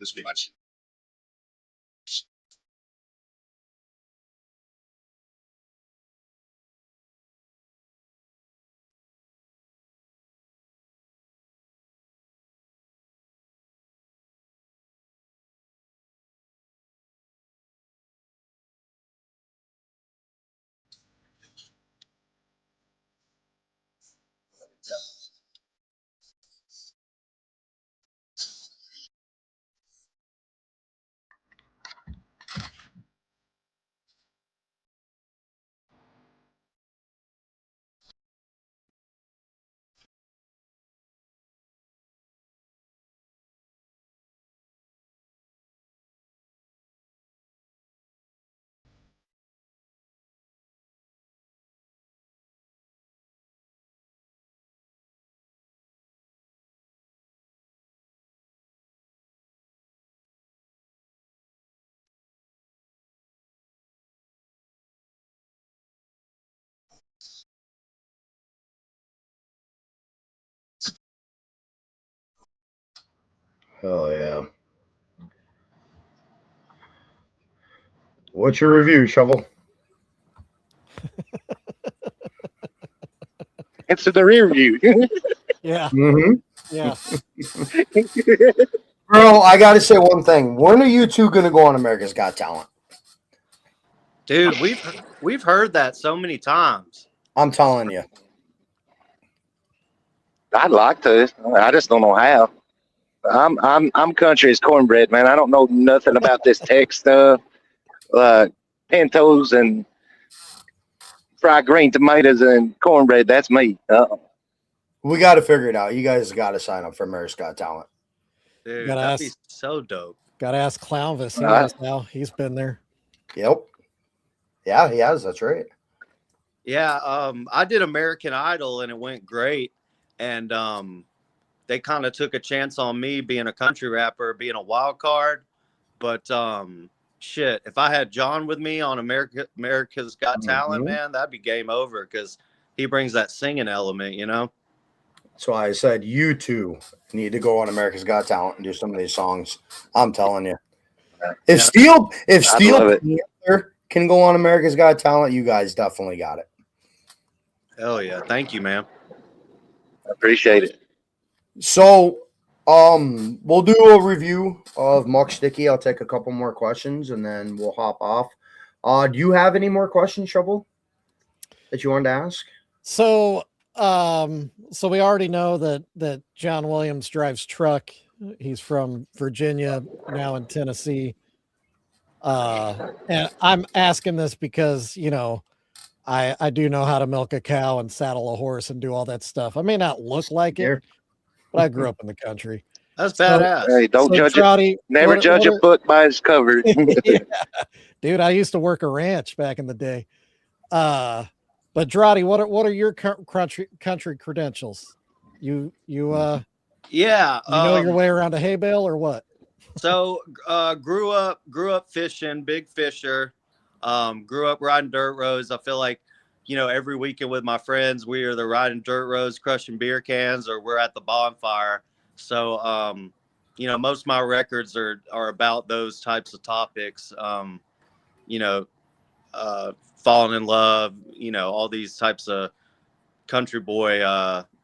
This much. Hell yeah. What's your review, Shovel? It's the rear view. Yeah. Mm-hmm. Yeah. Bro, I got to say one thing. When are you two going to go on America's Got Talent? Dude, we've heard that so many times. I'm telling you. I'd like to. I just don't know how. I'm country as cornbread, man. I don't know nothing about this tech stuff. Pintos and fried green tomatoes and cornbread. That's me. We got to figure it out. You guys got to sign up for America's Got Talent. Dude, Gotta that'd be ask- so dope. Gotta ask Clownvis. He knows now. He's been there. Yep. Yeah, he has. That's right. Yeah, I did American Idol and it went great. And they kind of took a chance on me being a country rapper, being a wild card. But shit, if I had Jon with me on America's Got Talent, man, that'd be game over because he brings that singing element, you know? That's why I said you two need to go on America's Got Talent and do some of these songs. I'm telling you. If Steel Panther can go on America's Got Talent, you guys definitely got it. Hell yeah. Thank you, man. I appreciate it. So we'll do a review of Muck Sticky. I'll take a couple more questions and then we'll hop off. Do you have any more questions, Shovel, that you wanted to ask? So we already know that Jon Williams drives truck. He's from Virginia, now in Tennessee. And I'm asking this because, you know, I do know how to milk a cow and saddle a horse and do all that stuff. I may not look like it, but I grew up in the country. That's badass. Hey, don't judge Drawde, it. Never judge a book by its cover. Yeah. Dude, I used to work a ranch back in the day. But Drawde, what are your country credentials? You know your way around a hay bale or what? So grew up fishing, big fisher. Grew up riding dirt roads. I feel like, you know, every weekend with my friends, we are either riding dirt roads, crushing beer cans, or we're at the bonfire. So, you know, most of my records are about those types of topics. You know, falling in love, you know, all these types of country boy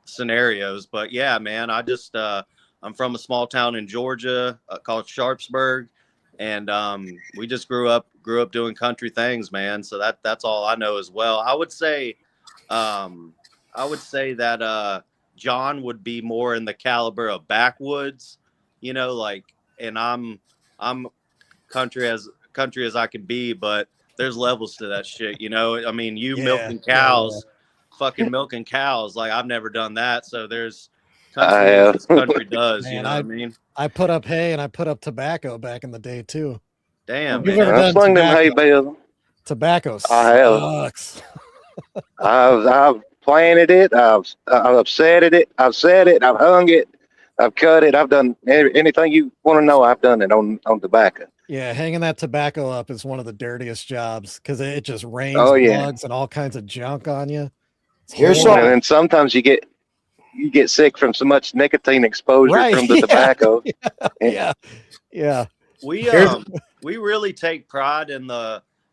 scenarios. But yeah, man, I just I'm from a small town in Georgia called Sharpsburg, and we just grew up doing country things, man. So that's all I know as well. I would say that Jon would be more in the caliber of backwoods, you know, like, and I'm country as I could be, but there's levels to that shit, you know. I mean, milking cows, fucking milking cows. Like, I've never done that. So there's country does, man, you know what I mean? I put up hay and I put up tobacco back in the day too. Damn, You've man. ever done them hay bales. Tobacco sucks. I have. I've planted it. I've upsetted it. I've set it. I've hung it. I've cut it. I've done anything you want to know. I've done it on tobacco. Yeah, hanging that tobacco up is one of the dirtiest jobs because it just rains bugs and all kinds of junk on you. And sometimes you get sick from so much nicotine exposure from the tobacco. Yeah. We really take pride in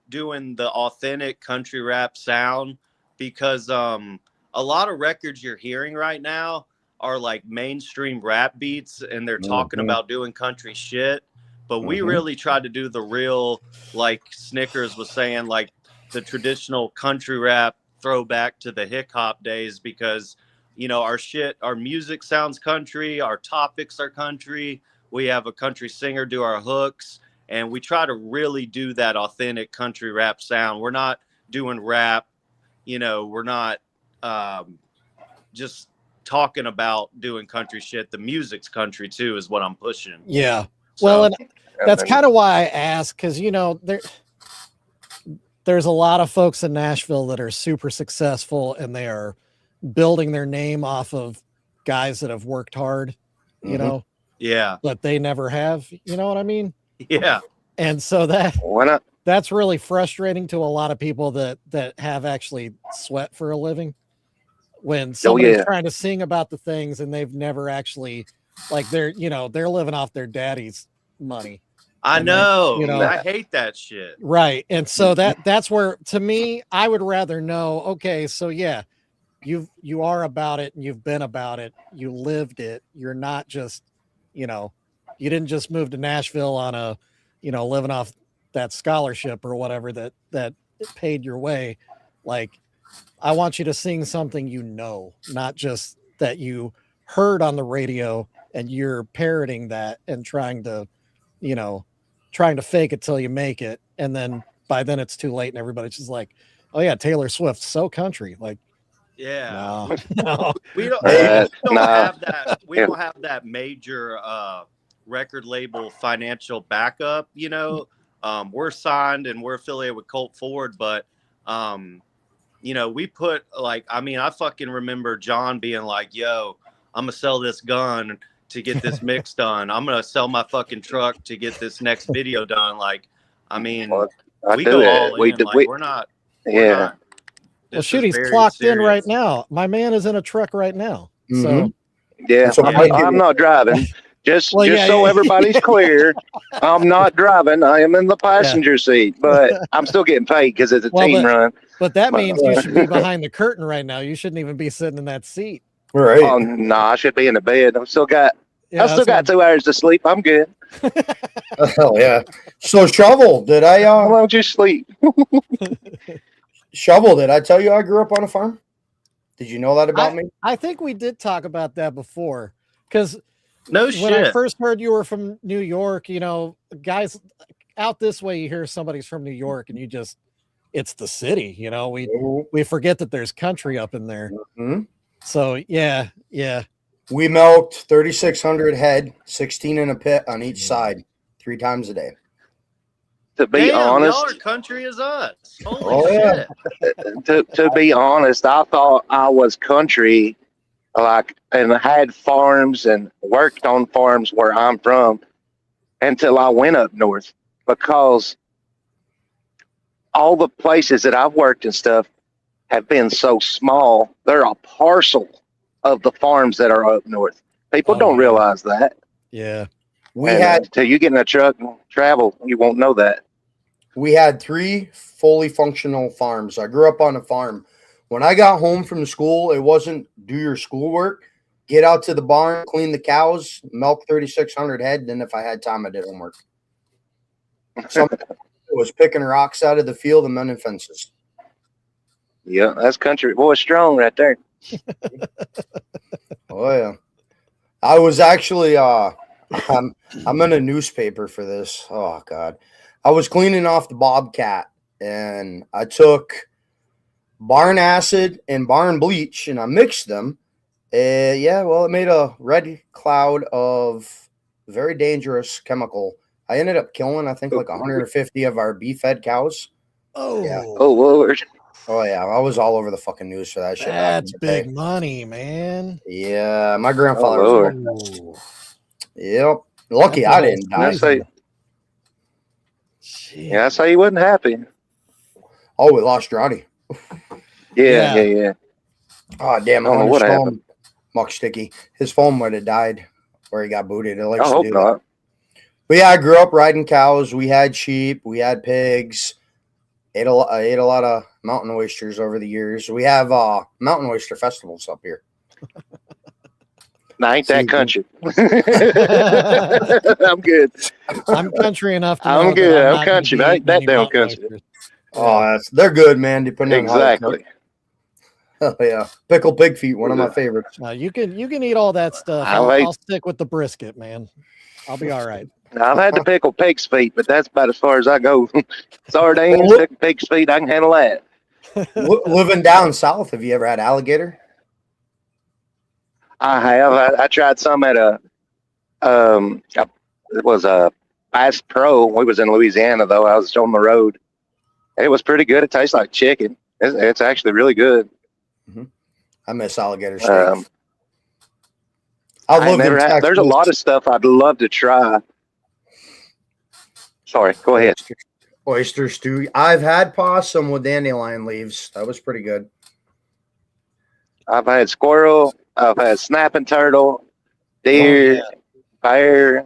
doing the authentic country rap sound because a lot of records you're hearing right now are like mainstream rap beats and they're talking about doing country shit. But we really tried to do the real, like Snickers was saying, like the traditional country rap throwback to the hip hop days because, you know, our music sounds country, our topics are country. We have a country singer do our hooks, and we try to really do that authentic country rap sound. We're not doing rap, you know, we're not just talking about doing country shit. The music's country too, is what I'm pushing. Yeah. Well, and that's kind of why I ask, because, you know, there's a lot of folks in Nashville that are super successful and they are building their name off of guys that have worked hard, you know? Yeah. But they never have, you know what I mean? Yeah. And so that's really frustrating to a lot of people that have actually sweat for a living. When somebody's trying to sing about the things and they've never actually, like, they're living off their daddy's money. I know. I hate that shit. Right. And so that's where, to me, I would rather know, okay, so yeah, you are about it and you've been about it. You lived it. You're not just, you didn't just move to Nashville on a, living off that scholarship or whatever that paid your way. Like, I want you to sing something, not just that you heard on the radio and you're parroting that and trying to fake it till you make it. And then by then it's too late and everybody's just like, oh yeah, Taylor Swift's so country. Like, yeah, no. We don't have that. We don't have that major record label financial backup. We're signed and we're affiliated with Colt Ford, but we put I fucking remember Jon being like, yo, I'm gonna sell this gun to get this mix done. I'm gonna sell my fucking truck to get this next video done. Like, I mean, Well, I we do go it. all We in. do. Like, we're not. Yeah. Well, This shoot, is he's very clocked in right serious. now. My man is in a truck right now. Mhm. So Yeah. So Yeah. I'm not driving. Just Well, just yeah, so yeah. everybody's clear, I'm not driving. I am in the passenger seat, but I'm still getting paid because it's a Well, team run. but that But- means you should be behind the curtain right now. You shouldn't even be sitting in that seat. Right. Oh no, I should be in the bed. I still got Yeah, 2 hours to sleep. I'm good. Hell yeah. So Shovel, did I How long you sleep? Shovel, did I tell you I grew up on a farm? Did you know that about me? I think we did talk about that before, because No when I shit. first heard you were from New York, you know, guys out this way, you hear somebody's from New York, and it's the city. You know, we forget that there's country up in there. Mhm. So yeah. We milked 3,600 head, 16 in a pit on each side, 3 times a day. To be Damn, honest, y'all are country as us. Holy Oh, yeah. shit. to be honest, I thought I was country, like, and had farms and worked on farms where I'm from until I went up north, because all the places that I've worked and stuff have been so small. They're a parcel of the farms that are up north. People Oh, don't yeah. realize that. Yeah. We And had till you get in a truck and travel, you won't know that. 3 fully functional farms. I grew up on a farm. When I got home from school, it wasn't do your schoolwork, get out to the barn, clean the cows, milk 3,600 head. Then if I had time, I did homework. Some was picking rocks out of the field and mending fences. Yeah, that's country boy strong right there. Oh yeah. I was actually I'm in a newspaper for this. Oh God. I was cleaning off the Bobcat and I took barn acid and barn bleach and I mixed them. Yeah, well, it made a red cloud of very dangerous chemical. I ended up killing, I think, like 150 of our beef-fed cows. Oh, Yeah. Oh Lord. Oh yeah, I was all over the fucking news for that shit. that's back in the day. big money, man. Yeah, my grandfather Oh, was. Ooh. Yep. Lucky That's I a didn't nice die. I say, Shit. yeah, I say he wasn't happy. Oh, we lost Drawde. Yeah. Oh damn! I Don't know on what his phone, happened. Muck Sticky. His phone might have died where he got booted. It likes I to hope do not. that. But yeah, I grew up riding cows. We had sheep. We had pigs. I ate a lot of mountain oysters over the years. We have mountain oyster festivals up here. Now, ain't See, that country? I'm good. I'm country enough to know I'm that good. I'm I'm not gonna country. be I ain't eating that any damn mountain country. oysters. Oh, they're good, man. Depending on how they're Exactly. cooked. Oh yeah, pickled pig feet, one of my favorites. You can eat all that stuff. I'll stick with the brisket, man. I'll be all right. Now, I've had to pickle pig's feet, but that's about as far as I go. Sardines, pickled pig's feet, I can handle that. Living down south, have you ever had alligator? I have. I tried some at it was a Bass Pro. We was in Louisiana though. I was on the road. It was pretty good. It tastes like chicken. It's actually really good. I miss alligator steak. I never had. There's a lot of stuff I'd love to try. Sorry, go ahead. Oyster stew. I've had possum with dandelion leaves. That was pretty good. I've had squirrel. I've had snapping turtle, deer, bear,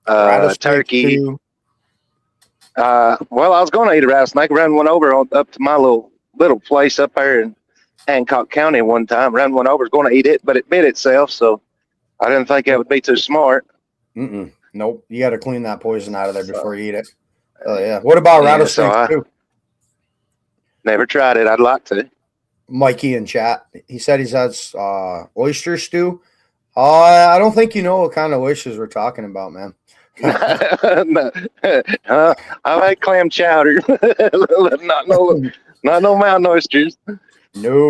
turkey. Stew. Well, I was going to eat a rattlesnake. Ran one over up to my little place up there in Hancock County one time. Ran one over. Was going to eat it, but it bit itself, so I didn't think that would be too smart. Nope. You got to clean that poison out of there before you eat it. Oh yeah. What about rattlesnake stew? Never tried it. I'd like to. Mikey in chat. He said he has oyster stew. I don't think you know what kind of oysters we're talking about, man. I've had clam chowder. not no mountain oysters. No,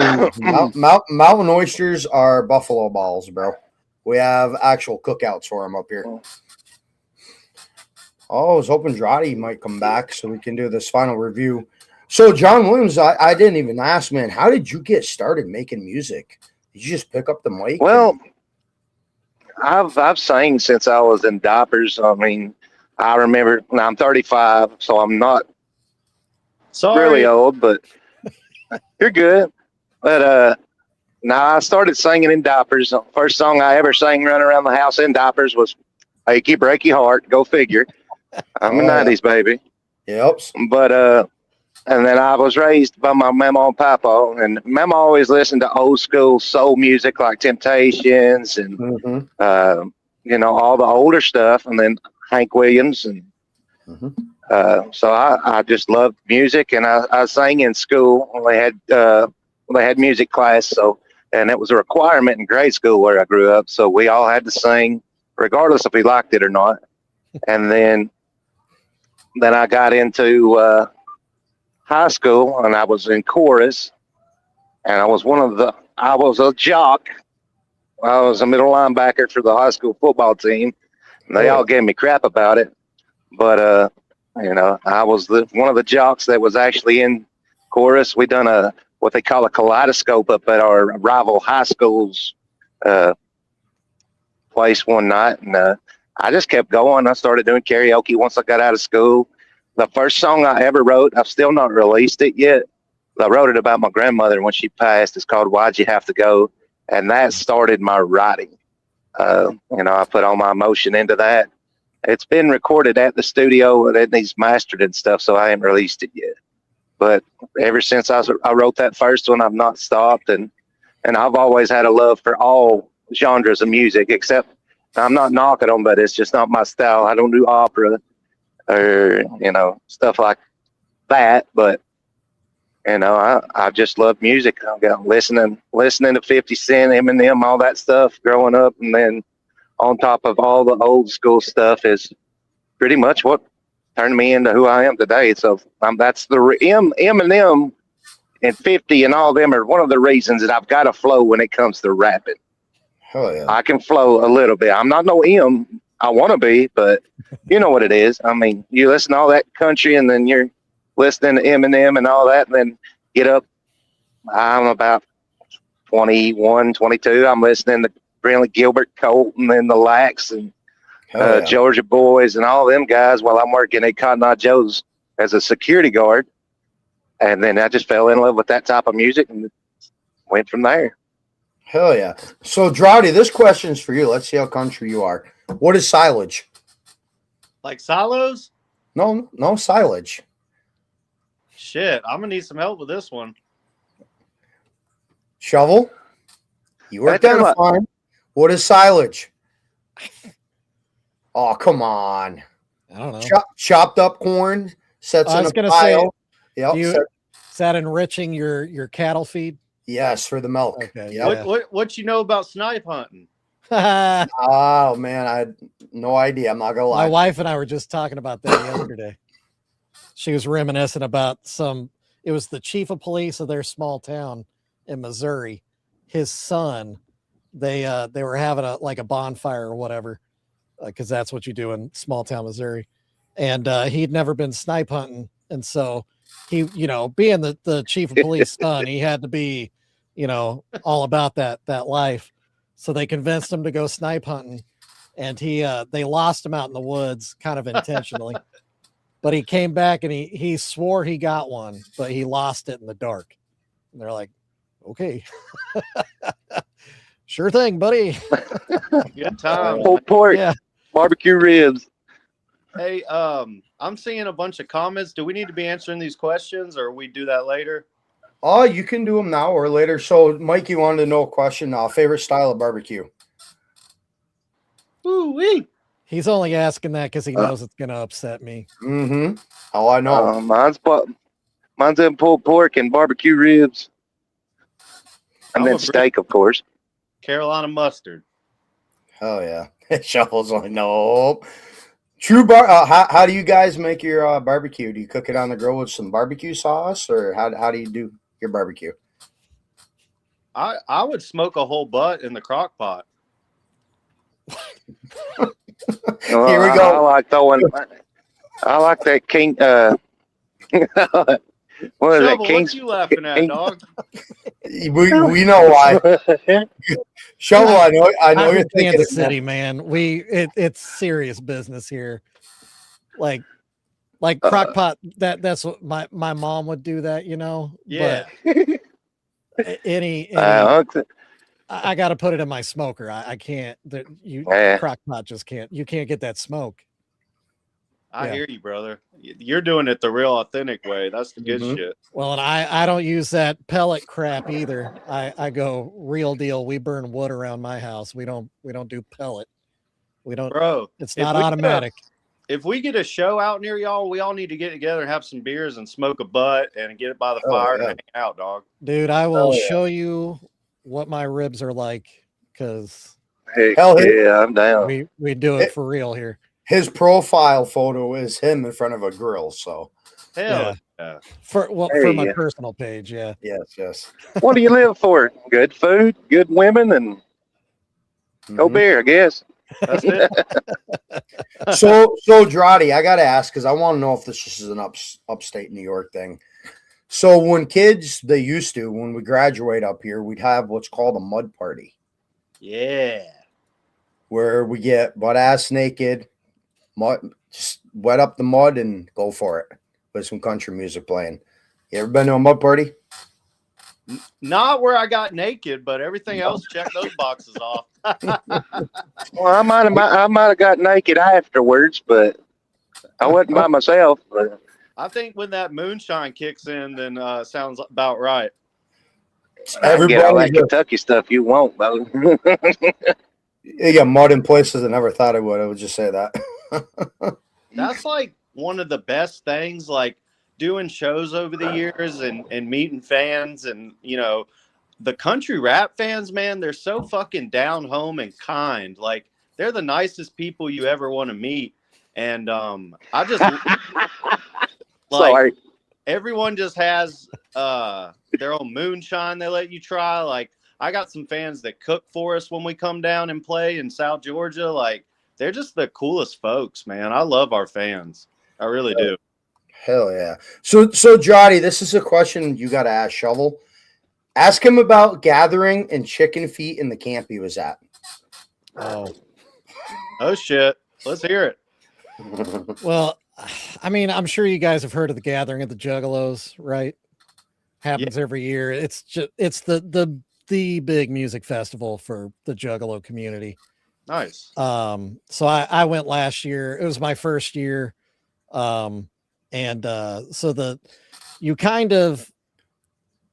mountain oysters are buffalo balls, bro. We have actual cookouts for them up here. Oh, I was hoping Drawde might come back so we can do this final review. So, Jon Williams, I didn't even ask, man. How did you get started making music? Did you just pick up the mic? Well, I've sang since I was in diapers. I mean, I remember. Now I'm 35, so I'm not Sorry. really old, but you're good. But now I started singing in diapers. The first song I ever sang running around the house in diapers was "Achy Breaky Heart." Go figure. I'm a '90s baby. Yep. But and then I was raised by my mama and papa, and mama always listened to old school soul music like Temptations and you know, all the older stuff, and then Hank Williams, and so I just loved music, and I sang in school. They had music class, so, and it was a requirement in grade school where I grew up, so we all had to sing regardless if we liked it or not. And then I got into high school, and I was in chorus, and I was a jock. I was a middle linebacker for the high school football team, and they all gave me crap about it. But you know, I was one of the jocks that was actually in chorus. We done what they call a kaleidoscope up at our rival high school's place one night, and I just kept going. I started doing karaoke once I got out of school. The first song I ever wrote, I've still not released it yet. I wrote it about my grandmother when she passed. It's called "Why'd You Have to Go?" And that started my writing. You know, I put all my emotion into that. It's been recorded at the studio, and it needs mastered and stuff, so I haven't released it yet. But ever since I wrote that first one, I've not stopped, and I've always had a love for all genres of music, except I'm not knocking them, but it's just not my style. I don't do opera or, you know, stuff like that. But, you know, I just love music. I got listening to 50 Cent, Eminem, all that stuff growing up. And then on top of all the old school stuff is pretty much what turned me into who I am today. So that's the Eminem and 50 and all them are one of the reasons that I've got to flow when it comes to rapping. Hell yeah. I can flow a little bit. I'm not no M. I want to be, but you know what it is. I mean, you listen to all that country, and then you're listening to Eminem and all that, and then get up. I'm about 21, 22. I'm listening to Brindley Gilbert, Colton, and the Lax, and Georgia Boys, and all them guys while I'm working at Cotton Eye Joe's as a security guard. And then I just fell in love with that type of music and went from there. Hell yeah. So, Drawde, this question's for you. Let's see how country you are. What is silage? Like silos? No silage. Shit, I'm going to need some help with this one. Shovel? You worked on a farm. What is silage? Oh, come on. I don't know. Chopped up corn, sets in a pile. Yep. Is that enriching your cattle feed? Yes, for the milk. Okay. Yep. What you know about snipe hunting? Oh man, I had no idea. I'm not gonna lie. My wife and I were just talking about that the other day. She was reminiscing about it was the chief of police of their small town in Missouri. His son, they were having a bonfire or whatever, because that's what you do in small town Missouri. And he'd never been snipe hunting, and so he, being the chief of police son, he had to be, all about that life. So they convinced him to go snipe hunting, and they lost him out in the woods kind of intentionally. But he came back and he swore he got one, but he lost it in the dark. And they're like, okay, sure thing, buddy. Good time. Pulled pork, barbecue ribs. Hey, I'm seeing a bunch of comments. Do we need to be answering these questions, or we do that later? Oh, you can do them now or later. So, Mike, you wanted to know a question. Favorite style of barbecue? Ooh-wee. He's only asking that because he knows it's going to upset me. Mm-hmm. Oh, I know. Mine's in pulled pork and barbecue ribs. And then steak, of course. Carolina mustard. Oh, yeah. Shuffles like, no. True how do you guys make your barbecue? Do you cook it on the grill with some barbecue sauce, or how do you do your barbecue? I would smoke a whole butt in the crock pot. Here we go. I like that king. What is that, king? What you laughing at, dog? we know why. Shovel, I know I'm you're in Kansas City, man. It's serious business here. like crockpot. That's what my mom would do that, you know. Yeah. But any I got to put it in my smoker. I can't. Crockpot just can't. You can't get that smoke. I hear you, brother. You're doing it the real authentic way. That's the good shit. Well, and I don't use that pellet crap either. I go real deal. We burn wood around my house. We don't do pellet. We don't, bro. It's not automatic. If we get a show out near y'all, we all need to get together and have some beers and smoke a butt and get it by the fire and hang out, dog. Dude, I will show you what my ribs are like, because I'm down. We do it for real here. His profile photo is him in front of a grill. So yeah. For my personal page, yes. What do you live for? Good food, good women, and go beer, I guess. That's it. So Drawde, I gotta ask, because I want to know if this is an upstate New York thing. So when we graduate up here, we'd have what's called a mud party. Yeah. Where we get butt ass naked, mud, just wet up the mud and go for it with some country music playing. You ever been to a mud party? Not where I got naked, but everything else, check those boxes off. Well, I might have got naked afterwards, but I wasn't by myself. But I think when that moonshine kicks in, then sounds about right. Everybody all that Kentucky stuff you won't, though. You got mud in places I never thought I would. I would just say that. That's like one of the best things, like doing shows over the years and meeting fans, and you know, the country rap fans, man, they're so fucking down home and kind. Like they're the nicest people you ever want to meet. And I just like everyone just has their own moonshine they let you try. Like I got some fans that cook for us when we come down and play in South Georgia. Like they're just the coolest folks, man. I love our fans. I really do. Hell yeah. So Drawde, this is a question you got to ask Shovel. Ask him about gathering and chicken feet in the camp he was at. Oh shit. Let's hear it. Well, I mean, I'm sure you guys have heard of the Gathering of the Juggalos, right? Happens every year. It's the big music festival for the Juggalo community. Nice. So I went last year. It was my first year. So you kind of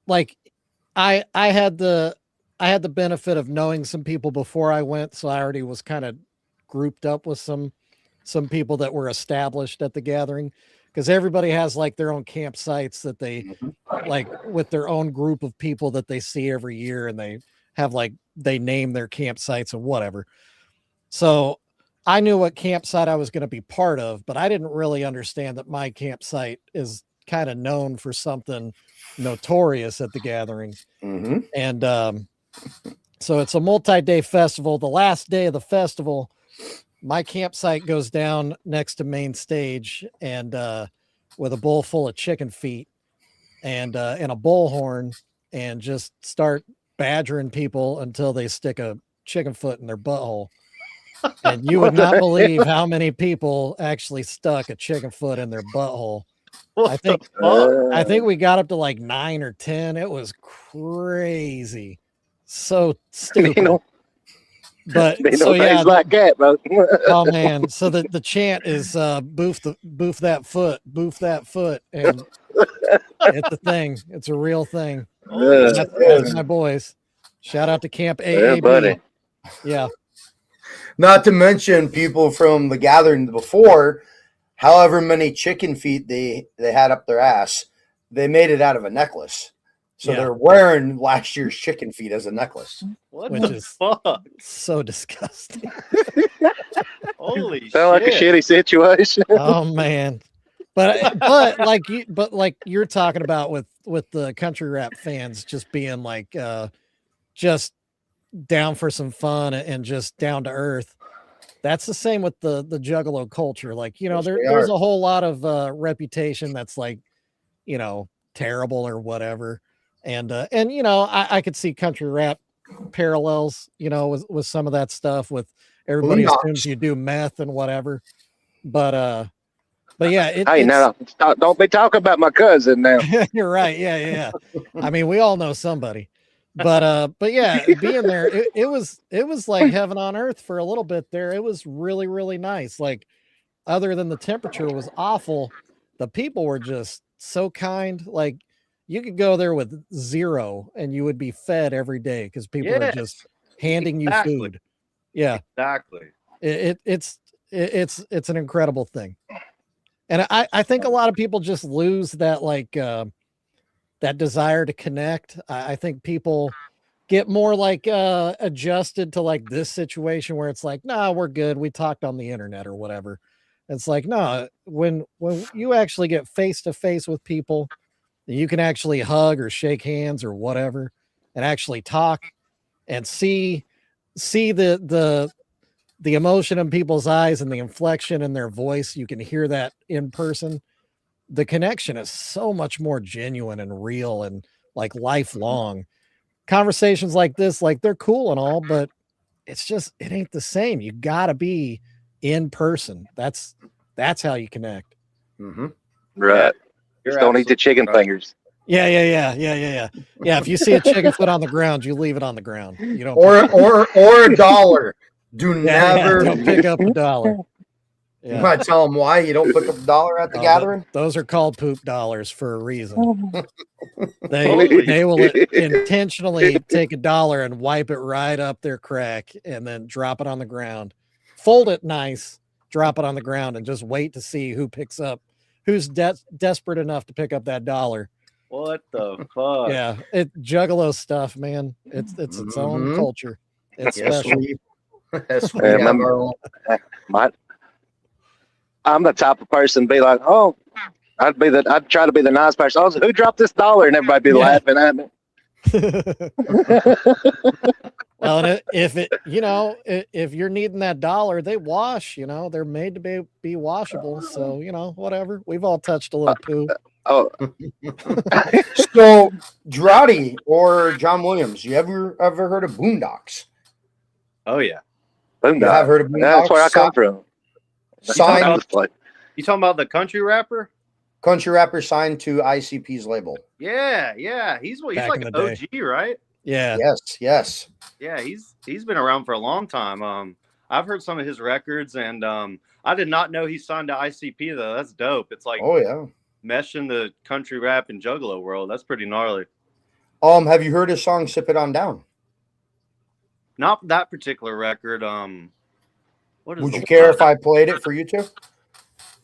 like, I had the benefit of knowing some people before I went. So I already was kind of grouped up with some people that were established at the gathering, because everybody has like their own campsites that they like with their own group of people that they see every year, and they have like, they name their campsites and whatever. So I knew what campsite I was going to be part of, but I didn't really understand that my campsite is kind of known for something notorious at the gathering. And so it's a multi-day festival. The last day of the festival, my campsite goes down next to main stage, and with a bowl full of chicken feet and a bullhorn, and just start badgering people until they stick a chicken foot in their butthole. And you would not believe how many people actually stuck a chicken foot in their butthole. I think we got up to like 9 or 10. It was crazy. So stupid. But so yeah, like that, bro. Oh man. So the chant is boof that foot, and it's a thing. It's a real thing. That's my boys. Shout out to Camp AAB. Buddy. Yeah. Not to mention people from the gathering before, however many chicken feet they had up their ass, they made it out of a necklace. So they're wearing last year's chicken feet as a necklace. Which is fuck? So disgusting. Holy shit. Sound like a shitty situation. Oh man. But like you're talking about with the country rap fans just being like just down for some fun and just down to earth. That's the same with the Juggalo culture. Like, you know, there's a whole lot of reputation that's like, you know, terrible or whatever. And you know, I could see country rap parallels, you know, with some of that stuff, with everybody assumes you do meth and whatever. But But yeah, Hey, now don't be talking about my cousin now. you're right. Yeah. I mean, we all know somebody. But yeah, being there, it was like heaven on earth for a little bit there. It was really, really nice. Like, other than the temperature was awful, the people were just so kind. Like, you could go there with zero and you would be fed every day because people are just handing you food. Yeah, exactly. It's an incredible thing. And I think a lot of people just lose that, like, that desire to connect. I think people get more like adjusted to like this situation where it's like, nah, we're good. We talked on the internet or whatever. It's like, no, when you actually get face to face with people, you can actually hug or shake hands or whatever and actually talk and see the emotion in people's eyes and the inflection in their voice. You can hear that in person. The connection is so much more genuine and real and like lifelong. Conversations like this, like, they're cool and all, but it ain't the same. You gotta be in person. That's how you connect. Mm-hmm. Right. Just don't eat the chicken fingers. Yeah. If you see a chicken foot on the ground, you leave it on the ground. You don't or a dollar. Never don't pick up a dollar. You might tell them why you don't pick up a dollar at the gathering. Those are called poop dollars for a reason. They will intentionally take a dollar and wipe it right up their crack and then drop it on the ground. Fold it nice, drop it on the ground, and just wait to see who picks up, who's desperate enough to pick up that dollar. What the fuck? Yeah, Juggalo stuff, man. It's its own culture. It's special. I'm the type of person to be like, oh, I'd try to be the nice person. Oh, who dropped this dollar? And everybody be laughing at me. Well, if you're needing that dollar, they wash, they're made to be washable. So, whatever. We've all touched a little poo. Oh. So, Drawde or Jon Williams, you ever heard of Boondocks? Oh, yeah. Boondocks. You have heard of Boondocks? That's where I come from. Signed. You talking about the country rapper? Country rapper signed to ICP's label. Yeah. He's like an OG, right? Yeah. Yes. Yeah, he's been around for a long time. I've heard some of his records, and I did not know he signed to ICP though. That's dope. It's like, oh yeah, meshing the country rap and juggalo world. That's pretty gnarly. Have you heard his song "Sip It On Down"? Not that particular record. Would you care if I played it for you two?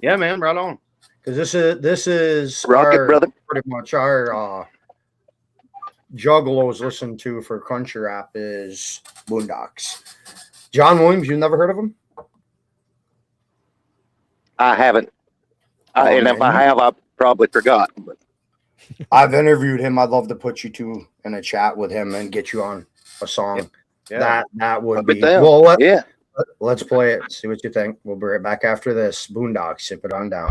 Yeah, man, right on. Because this is Rocket Brother. Pretty much our juggalos listen to for country rap is Boondocks. Jon Williams, you never heard of him? I haven't. And if I have, I probably forgot. But I've interviewed him. I'd love to put you two in a chat with him and get you on a song. Yeah. That would be down. well. Yeah. Let's play it. See what you think. We'll be right back after this. Boondocks, Sip It On Down.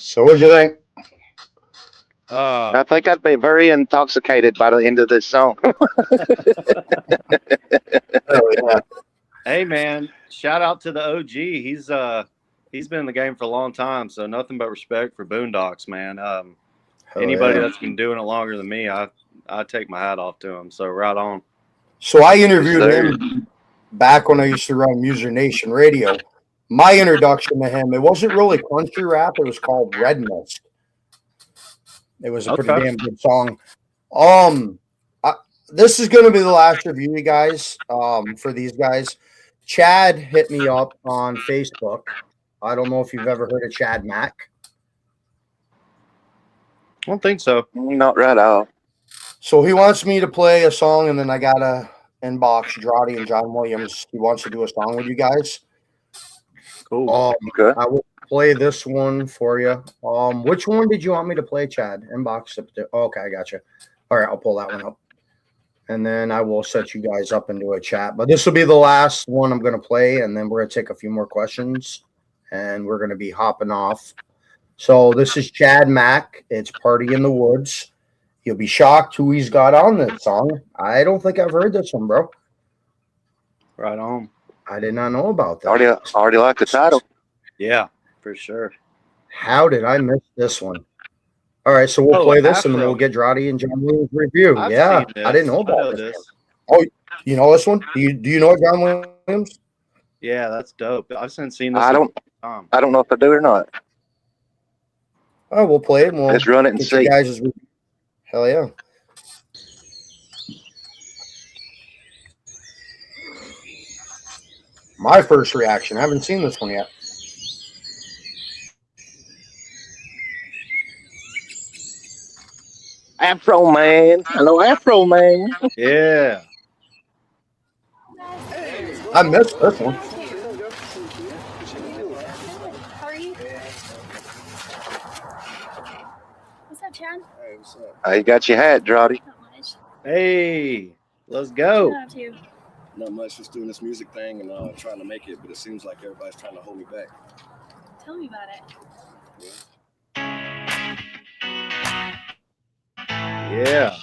So what'd you think? I think I'd be very intoxicated by the end of this song. Oh, yeah. Hey man, shout out to the OG. He's been in the game for a long time, so nothing but respect for Boondocks, man. Anybody that's been doing it longer than me, I take my hat off to him. So right on. So I interviewed him back when I used to run Muser Nation Radio. My introduction to him, it wasn't really country rap. It was called Red Mist. It was a pretty damn good song. This is going to be the last review, you guys, for these guys. Chad hit me up on Facebook. I don't know if you've ever heard of Chad Mack. I don't think so. Not right off. So he wants me to play a song, and then I got to inbox Drawde and Jon Williams. He wants to do a song with you guys. Cool. Okay. I will play this one for you. Which one did you want me to play, Chad? Inbox. Okay, I got you. All right, I'll pull that one up. And then I will set you guys up into a chat. But this will be the last one I'm going to play, and then we're going to take a few more questions, and we're going to be hopping off. So this is Chad Mack. It's Party in the Woods. You'll be shocked who he's got on this song. I don't think I've heard this one, bro. Right on. I did not know about that. Already like the title. Yeah, for sure. How did I miss this one? All right, so we'll play this, and then we'll get Drawde and Jon Williams review. I didn't know about this. Oh, you know this one? Do you know Jon Williams? Yeah, that's dope. I've seen this. I don't know if I do or not. Oh, we'll play it. And we'll let's run it and see. Guys, hell yeah. My first reaction. I haven't seen this one yet. Afro Man. Hello, Afro Man. Yeah. I missed this one. How are you? What's up, Chad? Hey, what's up? You got your hat, Drawde. Not much. Hey, let's go. What you up to? Not much, just doing this music thing and trying to make it, but it seems like everybody's trying to hold me back. Tell me about it. Yeah.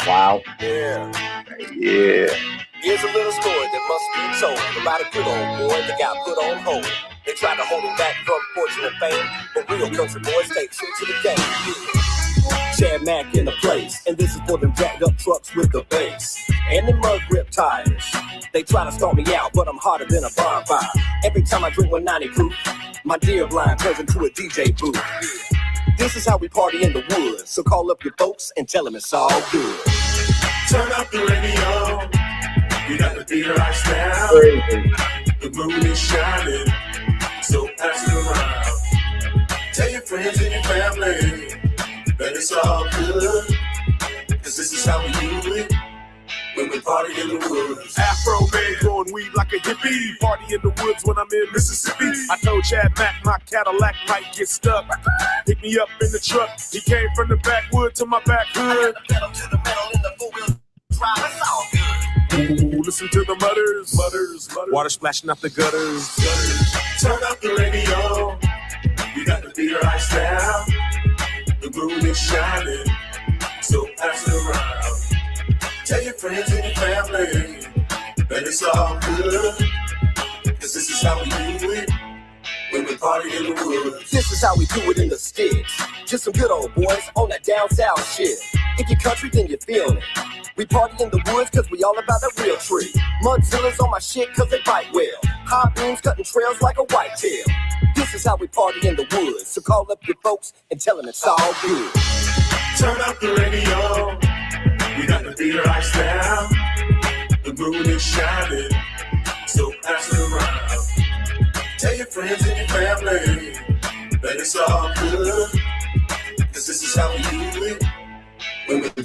Wow. Yeah. Yeah. Here's a little story that must be told about a good old boy that got put on hold. They tried to hold him back from fortune and fame, but real country boys stay true to the game. Yeah. Chad Mack in the place, and this is for them jacked up trucks with the bass and the mud grip tires. They try to start me out, but I'm hotter than a bonfire. Every time I drink 190 proof, my deer blind turns into a DJ booth. This is how we party in the woods, so call up your folks and tell them it's all good. Turn up the radio. We got the beat right now. The moon is shining, so pass it around. Tell your friends and your family that it's all good, cause this is how we do it when we party in the woods. Afro man growing weed like a hippie. Party in the woods when I'm in Mississippi. I told Chad Mack my Cadillac might get stuck. Pick me up in the truck. He came from the backwood to my back hood. Pedal to the metal in the four-wheel drive, it's all good. Ooh, listen to the mutters. Water splashing out the gutters. Turn up the radio. We got the beat right now. The moon is shining, so pass it around. Tell your friends and your family that it's all good, cause this is how we do it when we party in the woods. This is how we do it in the sticks. Just some good old boys on that down south shit. If you're country, then you're feeling it. We party in the woods cause we all about that real tree. Mudzillas on my shit cause they bite well. High beams cutting trails like a whitetail. This is how we party in the woods. So call up your folks and tell them it's all good. Turn up the radio. We got the beat right now. The moon is shining, so pass it around. Tell your friends and your family that it's all good, cause this is how we do it.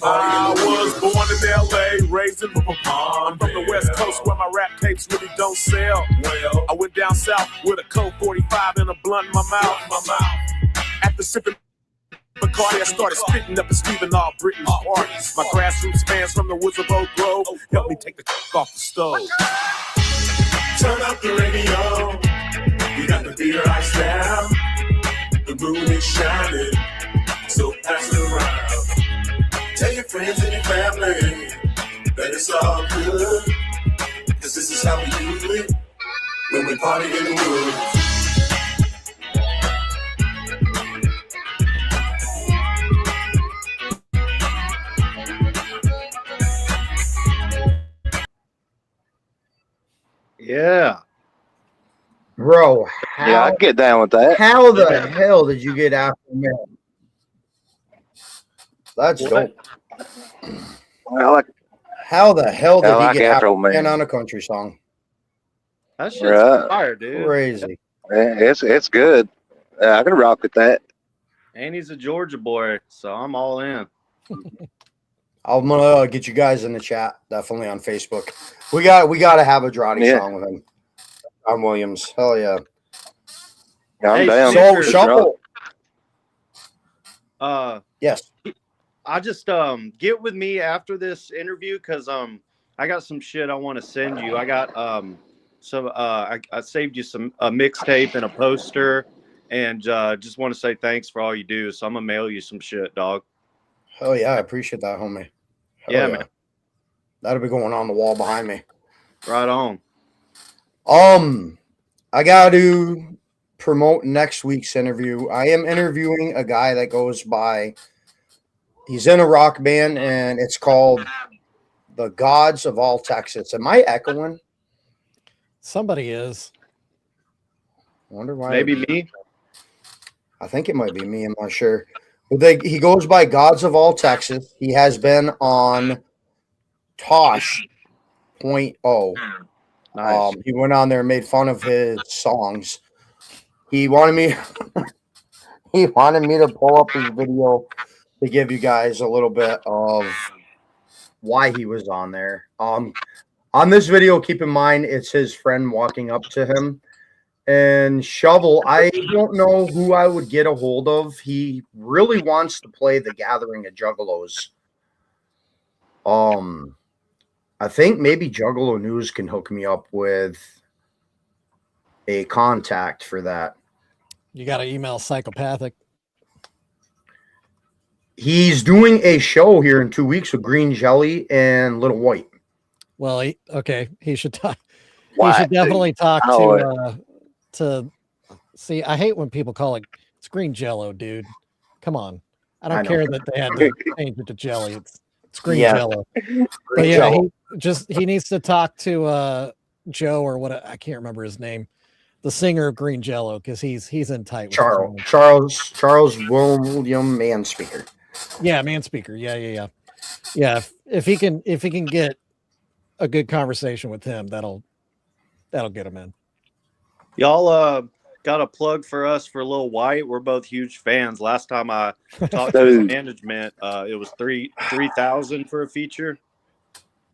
I was born in LA, raised in I'm from the West Coast where my rap tapes really don't sell. Well, I went down south with a Colt 45 and a blunt in my mouth. After sipping Bacardi, I started spitting up and Stephen all Britain's parties. My grassroots fans from the woods of Oak Grove helped me take the off the stove. Turn up the radio, you got the beer iced down. The moon is shining, so pass it around. Tell your friends and your family that it's all good, cause this is how we do it when we party in the woods. Yeah. Bro, Yeah, I get down with that. how the hell did you get after me? That's dope. Well, How the hell did I like he get Afro Afro Man Man. on a country song? That shit's Right. fire, dude. Crazy. it's good. I can rock with that. And he's a Georgia boy, so I'm all in. I'm gonna get you guys in the chat, definitely on Facebook. We got to have a Drawde Yeah. song with him. Jon Williams. Hell yeah. I'm Hey, down. So Sure. shuffle. Yes. Yes. I just get with me after this interview because I got some shit I want to send you. I got I saved you a mixtape and a poster, and just want to say thanks for all you do. So I'm gonna mail you some shit, dog. Hell yeah, I appreciate that, homie. Hell Yeah, man. That'll be going on the wall behind me. Right on. I got to promote next week's interview. I am interviewing a guy that goes by, he's in a rock band, and it's called The Gods of All Texas. Am I echoing? Somebody is. Wonder why. Maybe me. I think it might be me. I'm not sure. But he goes by Gods of All Texas. He has been on Tosh 0.0. Nice. He went on there and made fun of his songs. He wanted me to pull up his video to give you guys a little bit of why he was on there. On this video, keep in mind it's his friend walking up to him. And Shovel, I don't know who I would get a hold of. He really wants to play The Gathering of Juggalos. I think maybe Juggalo News can hook me up with a contact for that. You got to email Psychopathic. He's doing a show here in 2 weeks with Green Jelly and Little White. Well, he should talk. What? He should definitely talk Oh, to see. I hate when people call it. It's green Jello, dude. Come on. I don't I know. care that they had to change it to jelly. It's green Yeah. Jello. Green But yeah, Jello. he needs to talk to Joe or what I can't remember his name, the singer of Green Jello, because he's in tight with Charles William Manspeaker. Yeah, Manspeaker. Yeah. If he can get a good conversation with him, that'll get him in. Y'all got a plug for us for Lil White. We're both huge fans. Last time I talked to his management, it was 3,000 for a feature.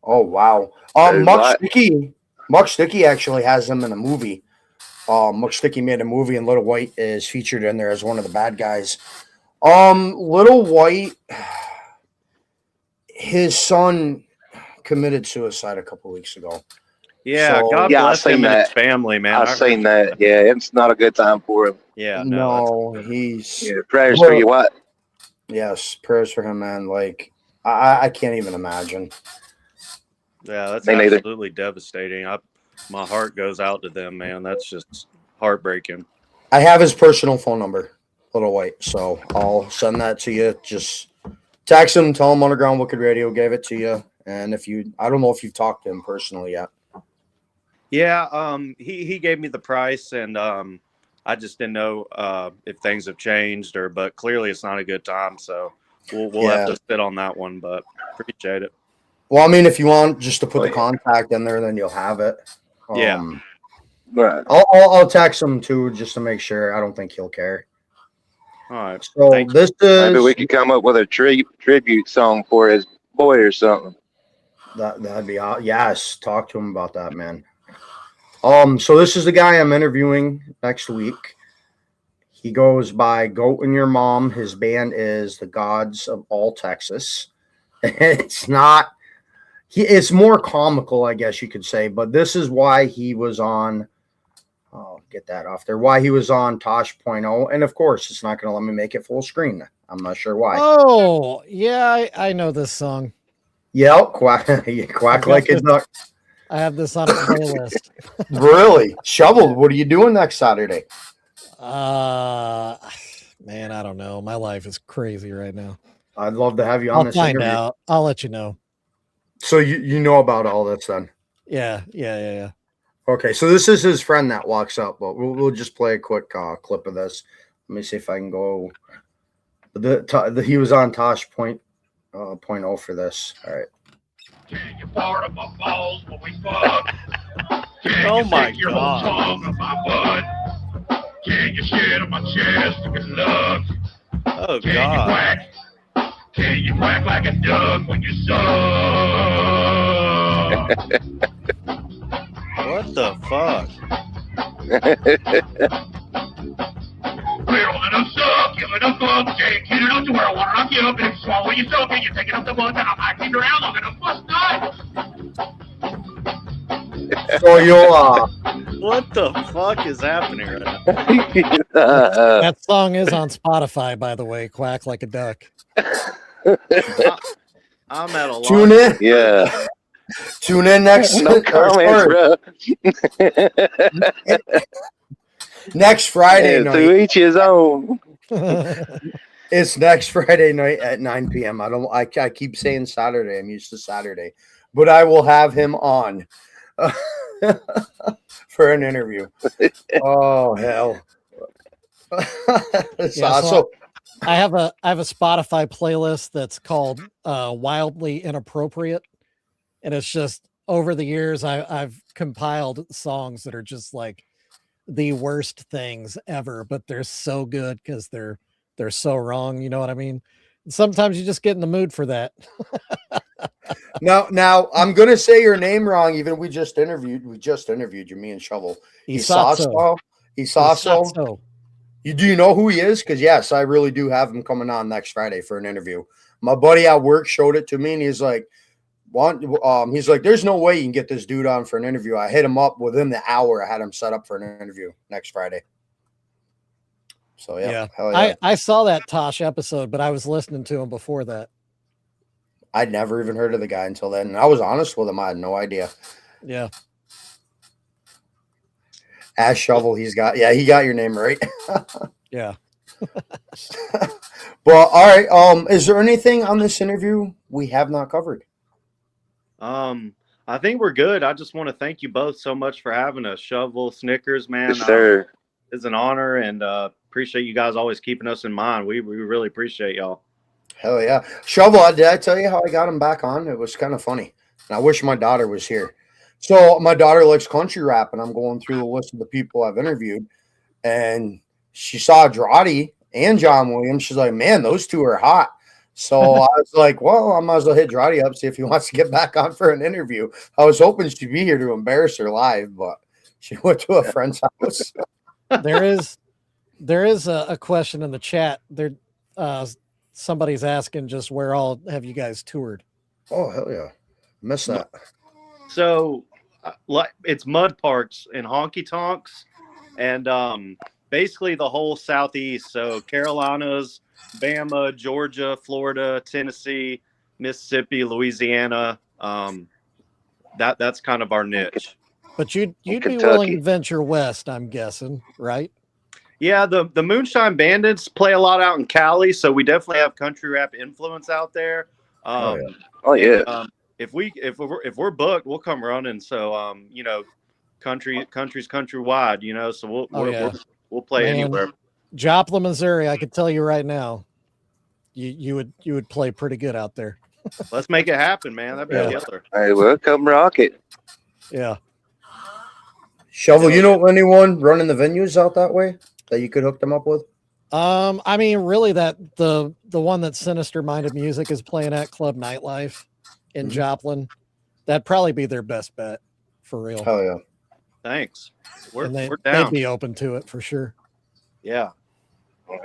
Oh wow. Muck Sticky actually has him in a movie. Muck Sticky made a movie and Little White is featured in there as one of the bad guys. Little White, his son committed suicide a couple weeks ago. Yeah, So- God Yeah, I bless him seen and his that. family, man. I've seen that. Yeah, it's not a good time for him. Yeah, No, he's Yeah, prayers for you. What? yes, prayers for him, man. Like I can't even imagine. Yeah, that's Me neither. absolutely devastating. My heart goes out to them, man. That's just heartbreaking. I have his personal phone number, Little White, so I'll send that to you. Just text him, tell him Underground Wicked Radio gave it to you. And I don't know if you've talked to him personally yet. Yeah, he gave me the price, and I just didn't know if things have changed but clearly it's not a good time, so we'll have to sit on that one, but appreciate it. Well, I mean, if you want just to put the contact in there, then you'll have it. Yeah. Right. I'll text him too just to make sure. I don't think he'll care. All right. So Thank you. this is Maybe we could come up with a tribute song for his boy or something. that'd be yes. Talk to him about that, man. So this is the guy I'm interviewing next week. He goes by Goat and Your Mom. His band is the Gods of All Texas. It's not. It's more comical, I guess you could say. But this is why he was on. I'll get that off there. Why he was on Tosh.0, and of course, it's not going to let me make it full screen. I'm not sure why. Oh, yeah, I know this song. Yep, quack like a duck. I have this on a playlist. Really? Shoveled, what are you doing next Saturday? Man, I don't know. My life is crazy right now. I'd love to have you on I'll this find interview. out. I'll let you know. So you know about all this then? Yeah. Okay, so this is his friend that walks up, but we'll just play a quick clip of this. Let me see if I can go. He was on Tosh.0 for this. All right. You're part of my balls when we fuck. Oh my your God. whole tongue on my butt. Can you shit on my chest with love? Oh Can God. you quack? Can you quack like a duck when you suck? What the fuck? We're on a suck, give it a fuck, Jake, get it up to where I want to knock you up, and if you swallow you suck, and you take it up the butt, and I'm acting around, I'm gonna bust nut. So you'll What the fuck is happening right now? That song is on Spotify, by the way. Quack like a duck. I'm at a loss. tune in. Yeah. Tune in next. No comments, bro. Next Friday Yeah, night. to each his own. It's next Friday night at 9 p.m. I keep saying Saturday. I'm used to Saturday, but I will have him on for an interview. Oh hell! So I have a Spotify playlist that's called Wildly Inappropriate, and it's just over the years I've compiled songs that are just like the worst things ever, but they're so good because they're so wrong. You know what I mean? And sometimes you just get in the mood for that. Now I'm gonna say your name wrong. Even we just interviewed you, me and Shovel. Isaso. Isaso. Do you know who he is? Because yes, I really do have him coming on next Friday for an interview. My buddy at work showed it to me, and he's like, he's like, there's no way you can get this dude on for an interview. I hit him up within the hour. I had him set up for an interview next Friday. So yeah. Hell yeah. I saw that Tosh episode, but I was listening to him before that. I'd never even heard of the guy until then. And I was honest with him. I had no idea. Yeah. Ash Shovel, he got your name right. Yeah. Well, all right. Is there anything on this interview we have not covered? I think we're good. I just want to thank you both so much for having us. Shovel, Snickers, man. Yes, sir. It's an honor, and appreciate you guys always keeping us in mind. We really appreciate y'all. Hell yeah. Shovel, did I tell you how I got him back on? It was kind of funny. And I wish my daughter was here. So my daughter likes country rap, and I'm going through the list of the people I've interviewed, and she saw Drawde and Jon Williams. She's like, man, those two are hot. So I was like, well, I might as well hit Drawde up, see if he wants to get back on for an interview. I was hoping she'd be here to embarrass her live, but she went to a friend's house. There is a question in the chat. There, somebody's asking just where all have you guys toured? Oh, hell yeah. Missed that. So like it's mud parks and honky tonks and basically the whole Southeast. So Carolinas, Bama, Georgia, Florida, Tennessee, Mississippi, Louisiana. That's kind of our niche. But you'd be willing to venture west, I'm guessing, right? Yeah, the Moonshine Bandits play a lot out in Cali, so we definitely have country rap influence out there. Oh yeah. If we're booked, we'll come running. So country's countrywide. So we'll play anywhere. Joplin, Missouri, I can tell you right now, you would play pretty good out there. Let's make it happen, man. That'd be killer. Hey, well, come rock it. Yeah. Shovel, you know anyone running the venues out that way that you could hook them up with? I mean, really, that the one that Sinister Minded Music is playing at Club Nightlife in Joplin, that'd probably be their best bet for real. Hell yeah. Thanks. We're They'd down. be open to it for sure. Yeah.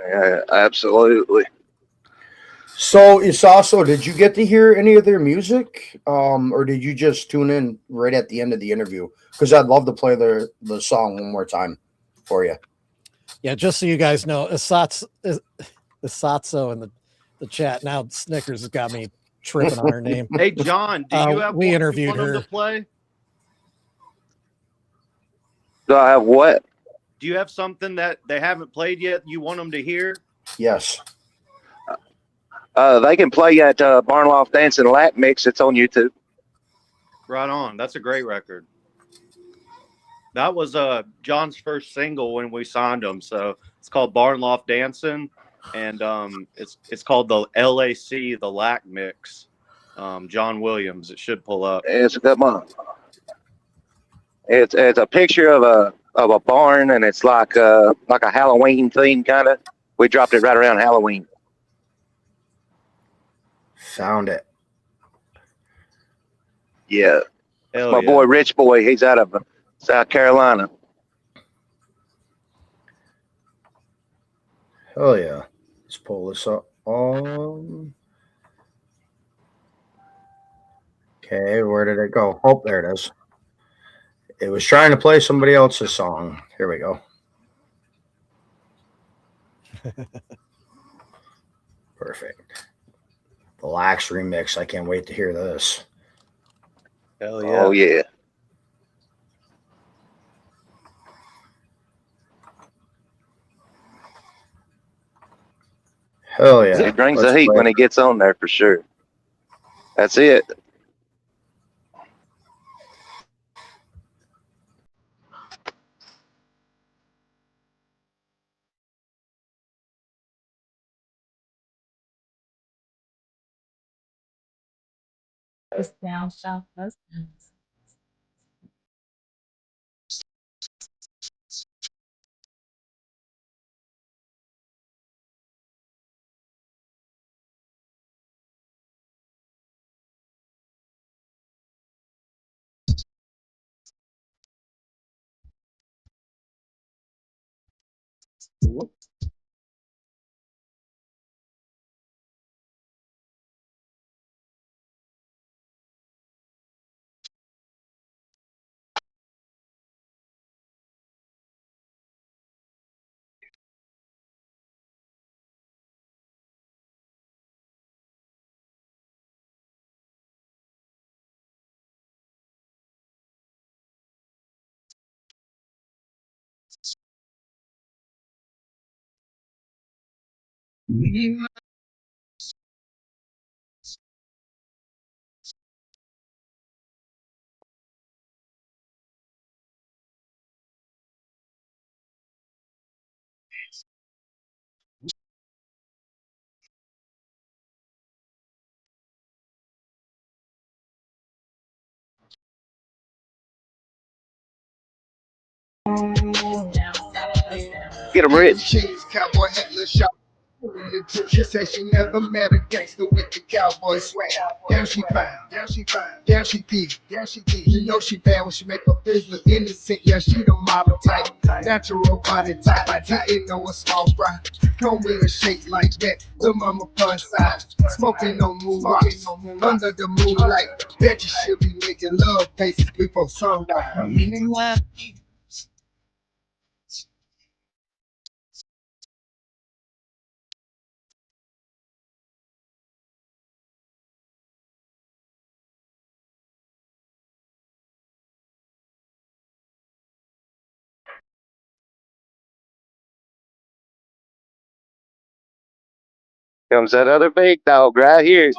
Yeah, absolutely. So Isaso, did you get to hear any of their music? Or did you just tune in right at the end of the interview? Because I'd love to play the song one more time for you. Yeah, just so you guys know, Isatso in the chat. Now Snickers has got me tripping on her name. Hey, John, do you have we one interviewed you want her. them to play? Do I have what? Do you have something that they haven't played yet you want them to hear? Yes. They can play at Barnloft Dancing Lap Mix. It's on YouTube. Right on. That's a great record. That was John's first single when we signed him. So it's called Barnloft Dancing, and it's called the LAC, the Lack Mix. Jon Williams. It should pull up. It's a good one. It's a picture of a barn, and it's like a Halloween theme kind of. We dropped it right around Halloween. Found it. Yeah. Hell My yeah. boy Rich Boy, he's out of South Carolina. Hell yeah. Let's pull this up. Okay, where did it go? Oh, there it is. It was trying to play somebody else's song. Here we go. Perfect. The Lax remix. I can't wait to hear this. Hell yeah. Oh, yeah. Hell yeah. It brings Let's the heat play. when it gets on there for sure. That's it. Down south husbands. Get them rich. Cheese, cowboy hat, little shop. She said she never met a gangster with the cowboy swag. Damn, she fine. Damn, she fine. Damn, she peak. Damn, she peak. You know she bad when she make her business innocent. Yeah, she the model type. Natural body type. I didn't know a small fry. Don't really shake like that. The mama fun size. Smoking on moon rocks. Under the moonlight. Bet you should be making love faces before sunrise. Meaning what? Comes that other big dog right here.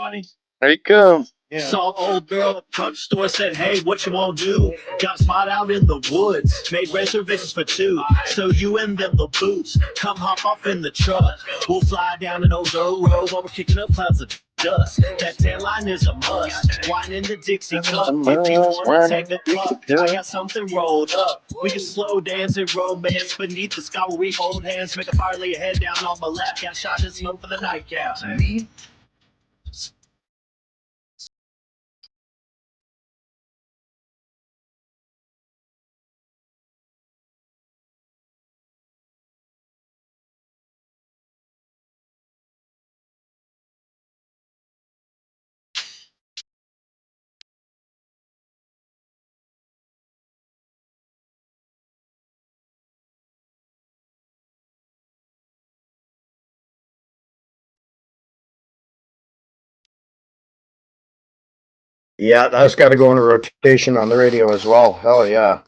There he comes. Saw old girl at the store, said, hey, what you want to do? Got a spot out in the woods, made reservations for two. So you and them the boots, come hop off in the truck. We'll fly down an old dirt road while we're kicking up clouds of dust. That tan line is a must. Wine in the Dixie cup. If you wanna take the cup, I got something rolled up. We can slow dance and romance beneath the sky where we hold hands. Make a fire, lay your head down on my lap. Got shot and smoke for the nightcap. Me? Yeah, that's got to go into rotation on the radio as well. Hell yeah.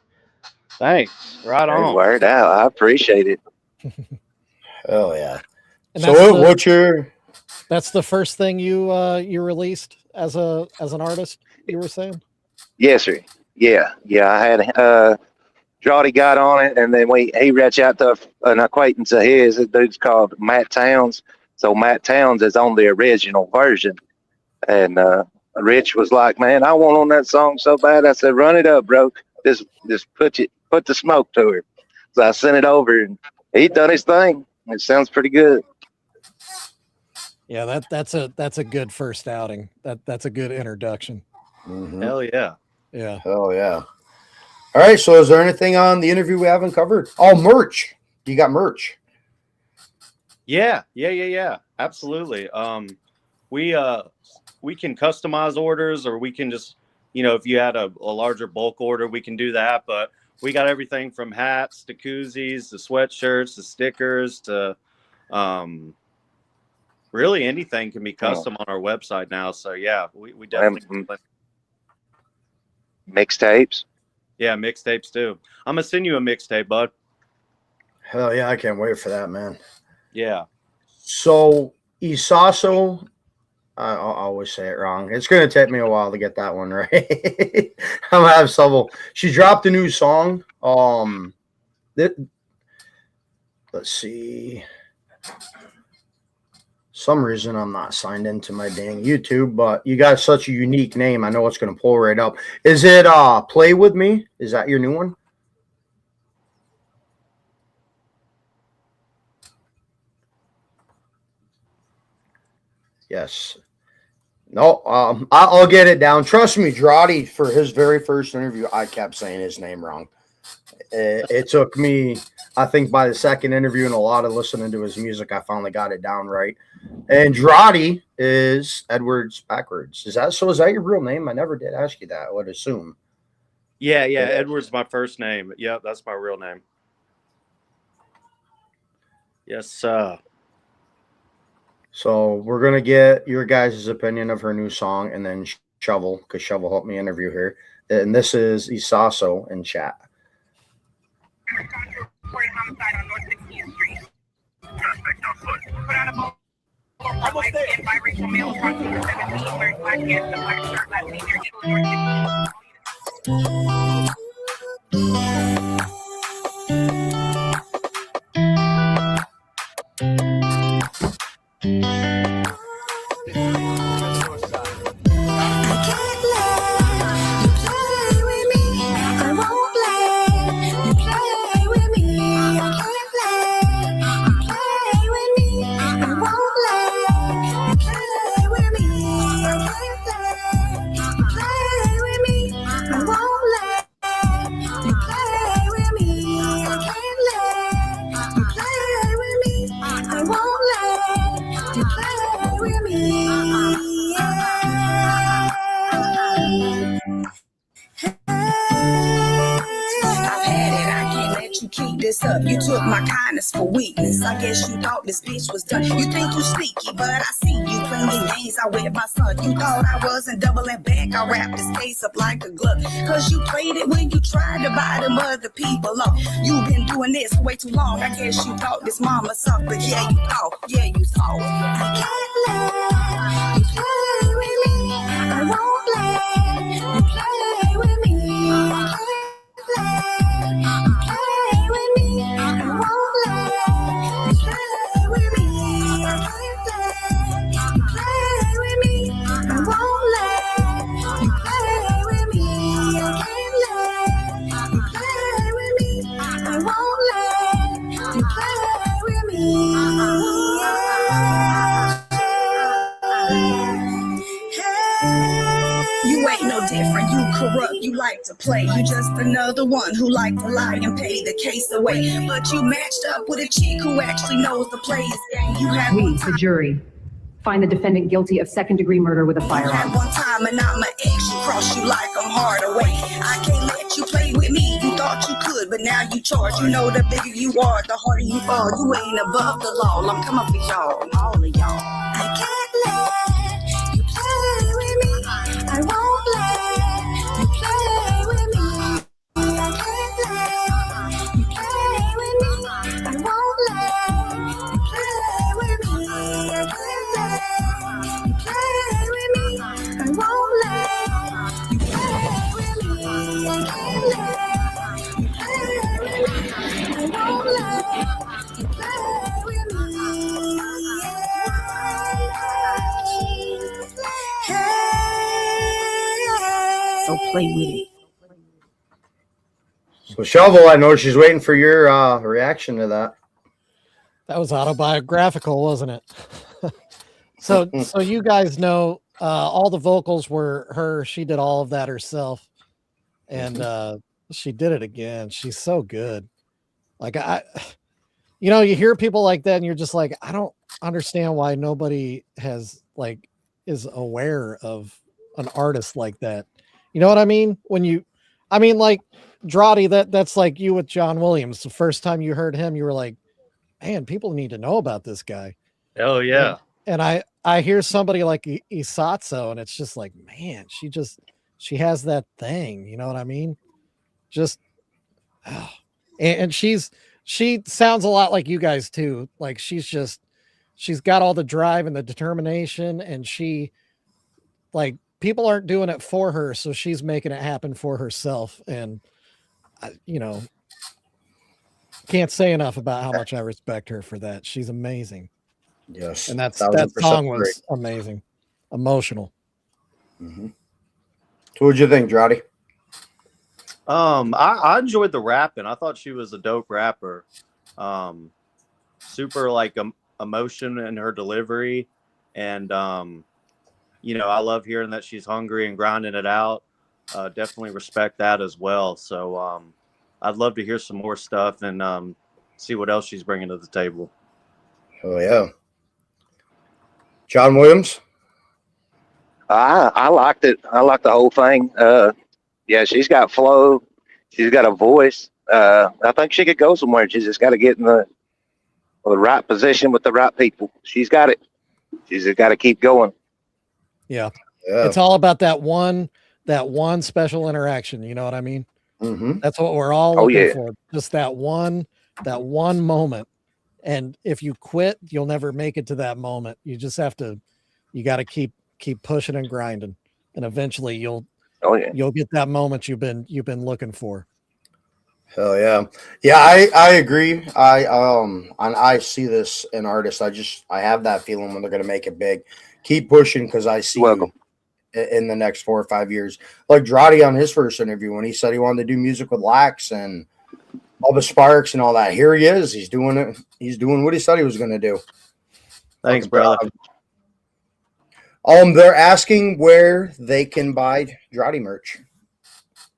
Thanks. Right Hey, on. word out. I appreciate it. Hell yeah. And So that's what's your? That's the first thing you released as an artist. You were saying? Yes, sir. Yeah. I had Drawde got on it, and then he reached out to an acquaintance of his. The dude's called Matt Towns. So Matt Towns is on the original version, and Rich was like, "Man, I want on that song so bad." I said, "Run it up, bro. Just put the smoke to her." So I sent it over, and he done his thing. It sounds pretty good. Yeah, that's a good first outing. That's a good introduction. Mhm. Hell yeah. Yeah. Hell yeah. All right. So is there anything on the interview we haven't covered? Oh, merch. You got merch. Yeah. Absolutely. We can customize orders, or we can just, if you had a larger bulk order, we can do that. But we got everything from hats to koozies to sweatshirts to stickers to really anything can be custom on our website now. So yeah, we definitely mixtapes. Yeah, mixtapes too. I'm gonna send you a mixtape, bud. Hell yeah, I can't wait for that, man. Yeah. So Isaso, I always say it wrong. It's gonna take me a while to get that one right. I'm gonna have trouble. She dropped a new song. Let's see. Some reason I'm not signed into my dang YouTube, but you got such a unique name. I know it's gonna pull right up. Is it Play With Me? Is that your new one? Yes. No, I'll get it down. Trust me, Drawde, for his very first interview, I kept saying his name wrong. It took me, I think, by the second interview and a lot of listening to his music, I finally got it down right. And Drawde is Edwards backwards. Is that your real name? I never did ask you that. I would assume. Yeah. Edward's my first name. Yep, that's my real name. Yes, sir. So we're gonna get your guys' opinion of her new song, and then Shovel, because Shovel helped me interview her. And this is Isaso in chat. Up. You took my kindness for weakness. I guess you thought this bitch was done. You think you sneaky, but I see you playing games. I with my son. You thought I wasn't doubling back. I wrapped this case up like a glove. Cause you played it when you tried to buy them other people up. You've been doing this for way too long. I guess you thought this mama sucked, but yeah, you thought. I can't let you play with me. I won't let you play with me. I can't let you play with me. I won't let you play with me. I can't let you play with me. different. You corrupt, you like to play. You just another one who like to lie and pay the case away. But you matched up with a chick who actually knows the player's game. You had We, the jury, find the defendant guilty of second-degree murder with a had firearm. one time and I'm an ex. You cross you like I'm hard away. I can't let you play with me. You thought you could, but now you charge. You know the bigger you are, the harder you fall. You ain't above the law. I'm coming for y'all, all of y'all. I can't let you play with me. I won't let you play with me. I can't let you play with me. I won't let you play with me. I can't let you play with me. I won't let you play with me. I can't let you play with me. I won't let you play with me. So play with it. So Shovel, I know she's waiting for your reaction to that. That was autobiographical, wasn't it? So you guys know all the vocals were her. She did all of that herself, and she did it again. She's so good. Like you hear people like that, and you're just like, I don't understand why nobody is aware of an artist like that. You know what I mean? Like Drawde, that's like you with Jon Williams. The first time you heard him, you were like, man, people need to know about this guy. Oh yeah. And I hear somebody like Isatso, and it's just like, man, she has that thing. You know what I mean? Just, and she sounds a lot like you guys too. Like she's got all the drive and the determination, and people aren't doing it for her, so she's making it happen for herself. And can't say enough about how much I respect her for that. She's amazing. Yes, and that song was amazing, emotional. Mm-hmm. So what'd you think, Drawde? I enjoyed the rapping. I thought she was a dope rapper. Super emotion in her delivery, and I love hearing that she's hungry and grinding it out. Definitely respect that as well. So I'd love to hear some more stuff and see what else she's bringing to the table. Oh yeah. Jon Williams? I liked it. I liked the whole thing. Yeah, she's got flow. She's got a voice. I think she could go somewhere. She's just got to get in the right position with the right people. She's got it. She's just got to keep going. Yeah. It's all about that one special interaction. You know what I mean? Mm-hmm. That's what we're all looking for. Just that one moment. And if you quit, you'll never make it to that moment. You just have to, you got to keep pushing and grinding, and eventually you'll get that moment you've been looking for. Hell yeah. Yeah, I agree. I see this in artists. I have that feeling when they're going to make it big. Keep pushing, because I see you in the next 4 or 5 years. Like Drawde on his first interview, when he said he wanted to do music with Lax and Bubba Sparks and all that. Here he is. He's doing it. He's doing what he said he was going to do. Thanks, brother. They're asking where they can buy Drawde merch.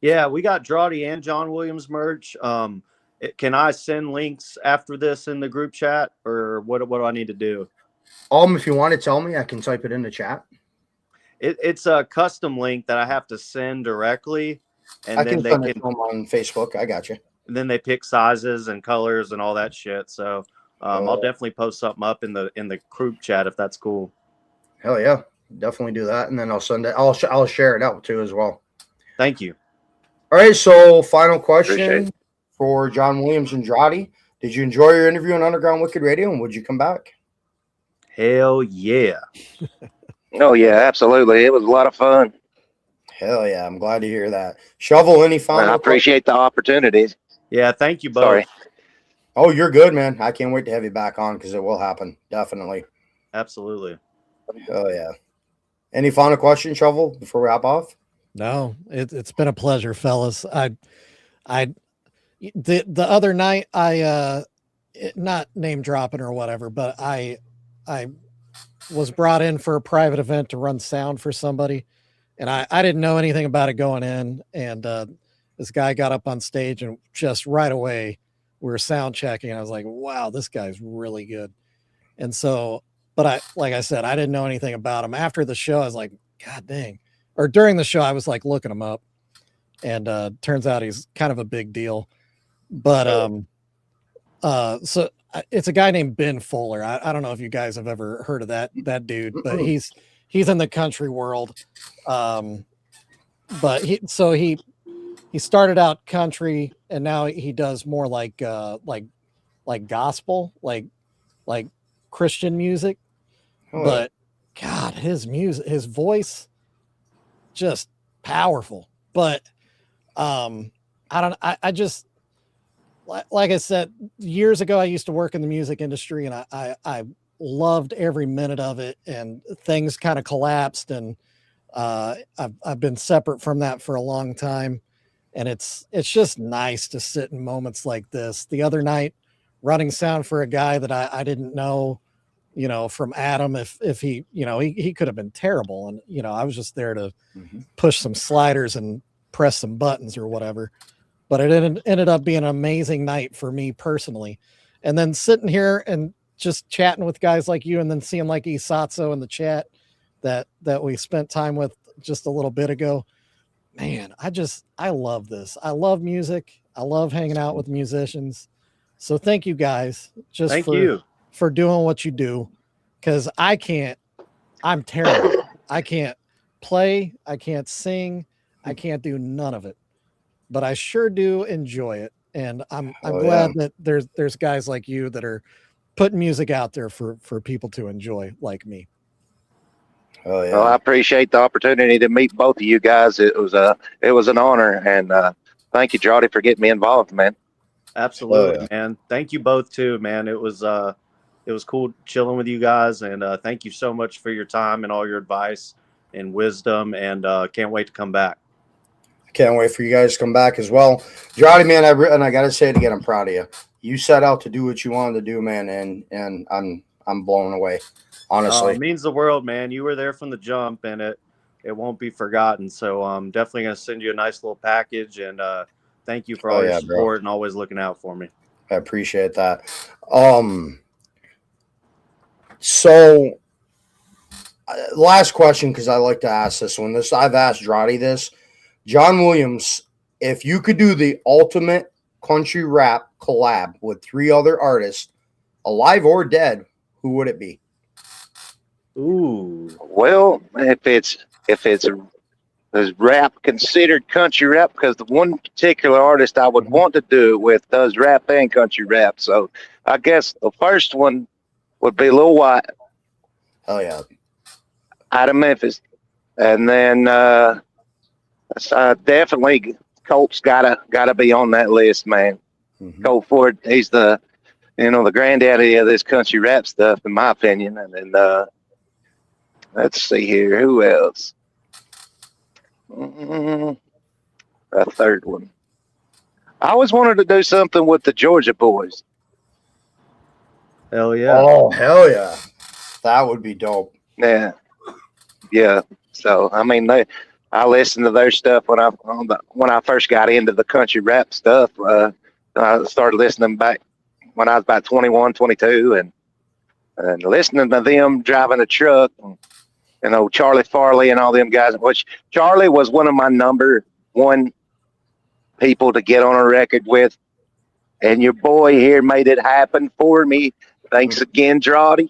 Yeah, we got Drawde and Jon Williams merch. Can I send links after this in the group chat, or what do I need to do? If you want to tell me, I can type it in the chat. It's a custom link that I have to send directly, and I then can they send can it to them on Facebook. I got you. And then they pick sizes and colors and all that shit. So I'll definitely post something up in the group chat if that's cool. Hell yeah, definitely do that, and then I'll send it. I'll share it out too as well. Thank you. All right, so final question for Jon Williams and Drawde. Did you enjoy your interview on Underground Wicked Radio, and would you come back? Hell yeah. Oh yeah, absolutely. It was a lot of fun. Hell yeah, I'm glad to hear that. Shovel, any final? I appreciate the opportunities. Yeah, thank you both. Sorry. Oh, you're good, man. I can't wait to have you back on, because it will happen. Definitely. Absolutely. Oh yeah. Any final questions, Shovel, before we hop off? No, it's been a pleasure, fellas. The other night, not name dropping or whatever, but I was brought in for a private event to run sound for somebody, And I didn't know anything about it going in. And this guy got up on stage and just right away we were sound checking. I was like, wow, this guy's really good. And so, but like I said, I didn't know anything about him. After the show, I was like, God dang. Or during the show, I was like looking him up. And turns out he's kind of a big deal. But so it's a guy named Ben Fuller. I don't know if you guys have ever heard of that dude, but he's in the country world. But he started out country and now he does more like gospel, like Christian music. But God, his music, his voice, just powerful. But I just, like I said, years ago, I used to work in the music industry and I loved every minute of it, and things kind of collapsed, and I've been separate from that for a long time. And it's just nice to sit in moments like this. The other night, running sound for a guy that I didn't know, from Adam, if he, he could have been terrible. And, I was just there to push some sliders and press some buttons or whatever. But it ended up being an amazing night for me personally. And then sitting here and just chatting with guys like you, and then seeing like Isatso in the chat that we spent time with just a little bit ago. Man, I love this. I love music. I love hanging out with musicians. So thank you guys for doing what you do. Cause I'm terrible. I can't play. I can't sing. I can't do none of it, but I sure do enjoy it. And I'm glad that there's guys like you that are putting music out there for people to enjoy, like me. Oh yeah. Well, I appreciate the opportunity to meet both of you guys. It was an honor, and thank you, Drawde, for getting me involved, man. Absolutely, man. Thank you both too, man. It was cool chilling with you guys, and thank you so much for your time and all your advice and wisdom, and can't wait to come back. I can't wait for you guys to come back as well. Drawde, man, and I gotta say it again, I'm proud of you. You set out to do what you wanted to do, man, and I'm blown away. Honestly, it means the world, man. You were there from the jump, and it won't be forgotten. So I'm definitely going to send you a nice little package, and thank you for all your support and always looking out for me. I appreciate that. So last question, because I like to ask this one. I've asked Drawde this. Jon Williams, if you could do the ultimate country rap collab with 3 other artists, alive or dead, who would it be? Ooh. Well, if it's is rap considered country rap, because the one particular artist I would want to do it with does rap and country rap. So I guess the first one would be Lil White. Oh yeah. Out of Memphis. And then definitely Colt's gotta be on that list, man. Colt Ford, he's the granddaddy of this country rap stuff, in my opinion. And then let's see here, who else? A third one. I always wanted to do something with the Georgia Boys. Hell yeah. Oh, hell yeah. That would be dope. Yeah. Yeah. So, I mean, I listened to their stuff when I first got into the country rap stuff. I started listening back when I was about 21, 22, and listening to them driving a truck, and, Charlie Farley and all them guys, which Charlie was one of my number one people to get on a record with. And your boy here made it happen for me. Thanks again, Drawde.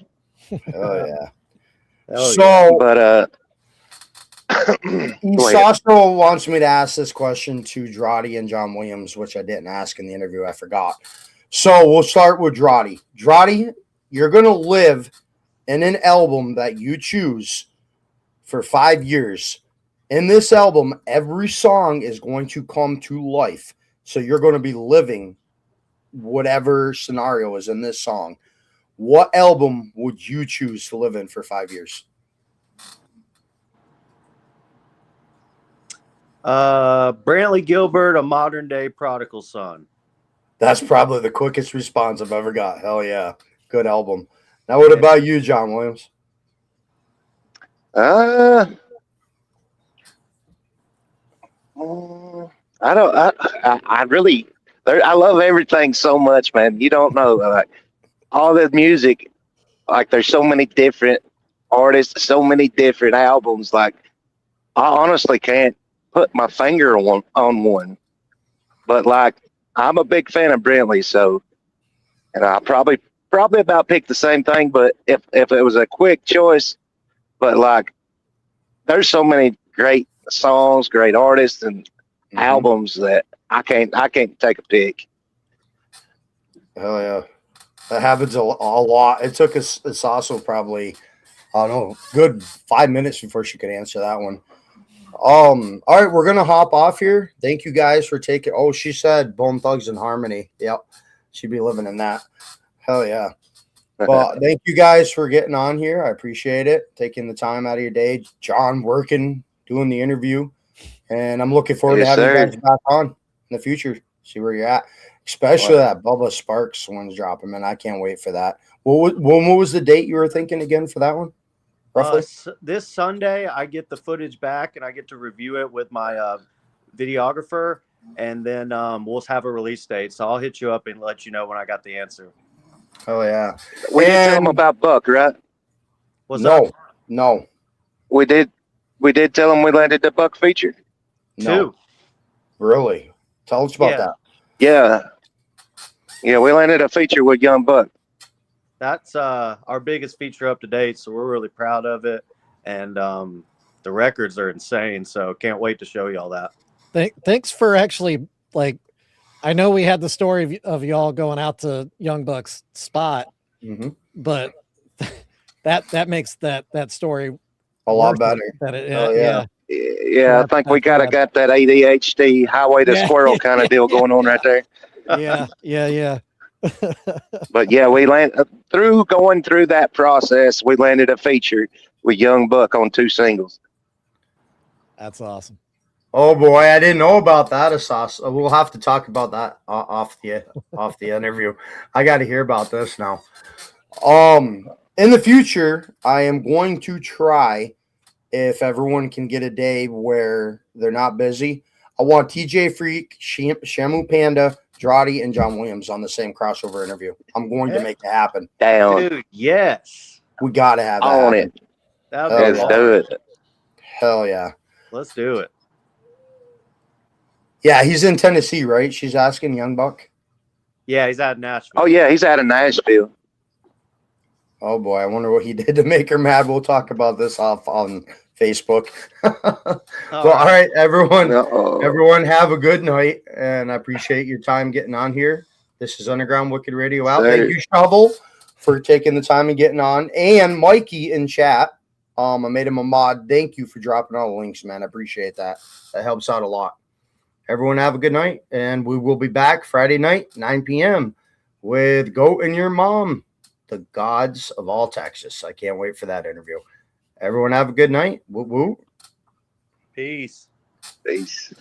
Oh yeah. But Sasha wants me to ask this question to Drawde and Jon Williams, which I didn't ask in the interview. I forgot. So we'll start with Drawde. Drawde, you're going to live in an album that you choose for 5 years. In this album, every song is going to come to life. So you're going to be living whatever scenario is in this song. What album would you choose to live in for 5 years? Brantley Gilbert, A Modern Day Prodigal Son. That's probably the quickest response I've ever got. Hell yeah. Good album. Now, what about you, Jon Williams? I don't. I really. I love everything so much, man. You don't know. Like all the music. Like there's so many different artists, so many different albums. Like I honestly can't put my finger on one. But like I'm a big fan of Brentley, so and I probably about pick the same thing. But if it was a quick choice, but like there's so many great songs, great artists, and albums that I can't take a pick. Hell yeah, that happens a lot. It took us also probably I don't know, good 5 minutes before she could answer that one. All right, we're gonna hop off here. Thank you guys for taking. Oh, she said Bone Thugs and Harmony. Yep, she'd be living in that. Hell yeah. Well, thank you guys for getting on here. I appreciate it. Taking the time out of your day. John working, doing the interview. And I'm looking forward to having you guys back on in the future. See where you're at. Especially that Bubba Sparks one's dropping, man. I can't wait for that. What was the date you were thinking again for that one? Roughly? This Sunday, I get the footage back and I get to review it with my videographer. And then we'll have a release date. So I'll hit you up and let you know when I got the answer. Oh yeah, we did tell them about Buck, right? No, we did tell them we landed the Buck feature. No, really? Tell us about that. Yeah, we landed a feature with Young Buck. That's our biggest feature up to date, so we're really proud of it, and the records are insane. So can't wait to show you all that. Thanks for actually like. I know we had the story of y'all going out to Young Buck's spot, but that makes that story a lot better. Yeah, I think we got that ADHD highway to squirrel kind of deal going on right there. Yeah. But yeah, we going through that process. We landed a feature with Young Buck on 2 singles. That's awesome. Oh boy, I didn't know about that, Asas. We'll have to talk about that off the interview. I got to hear about this now. In the future, I am going to try, if everyone can get a day where they're not busy. I want TJ Freak, Shamu Panda, Drawde, and Jon Williams on the same crossover interview. I'm going to make it happen. Dude, yes. We got to have on it. Let's do it. Hell yeah. Let's do it. Yeah, he's in Tennessee, right? She's asking Young Buck. Yeah, he's out of Nashville. Oh yeah, he's out of Nashville. Oh boy, I wonder what he did to make her mad. We'll talk about this off on Facebook. All right, everyone have a good night, and I appreciate your time getting on here. This is Underground Wicked Radio out. Thank you, Shovel, for taking the time and getting on, and Mikey in chat. I made him a mod. Thank you for dropping all the links, man. I appreciate that. That helps out a lot. Everyone have a good night, and we will be back Friday night, 9 p.m. with Goat and Your Mom, the gods of all Texas. I can't wait for that interview. Everyone have a good night. Woo woo. Peace. Peace.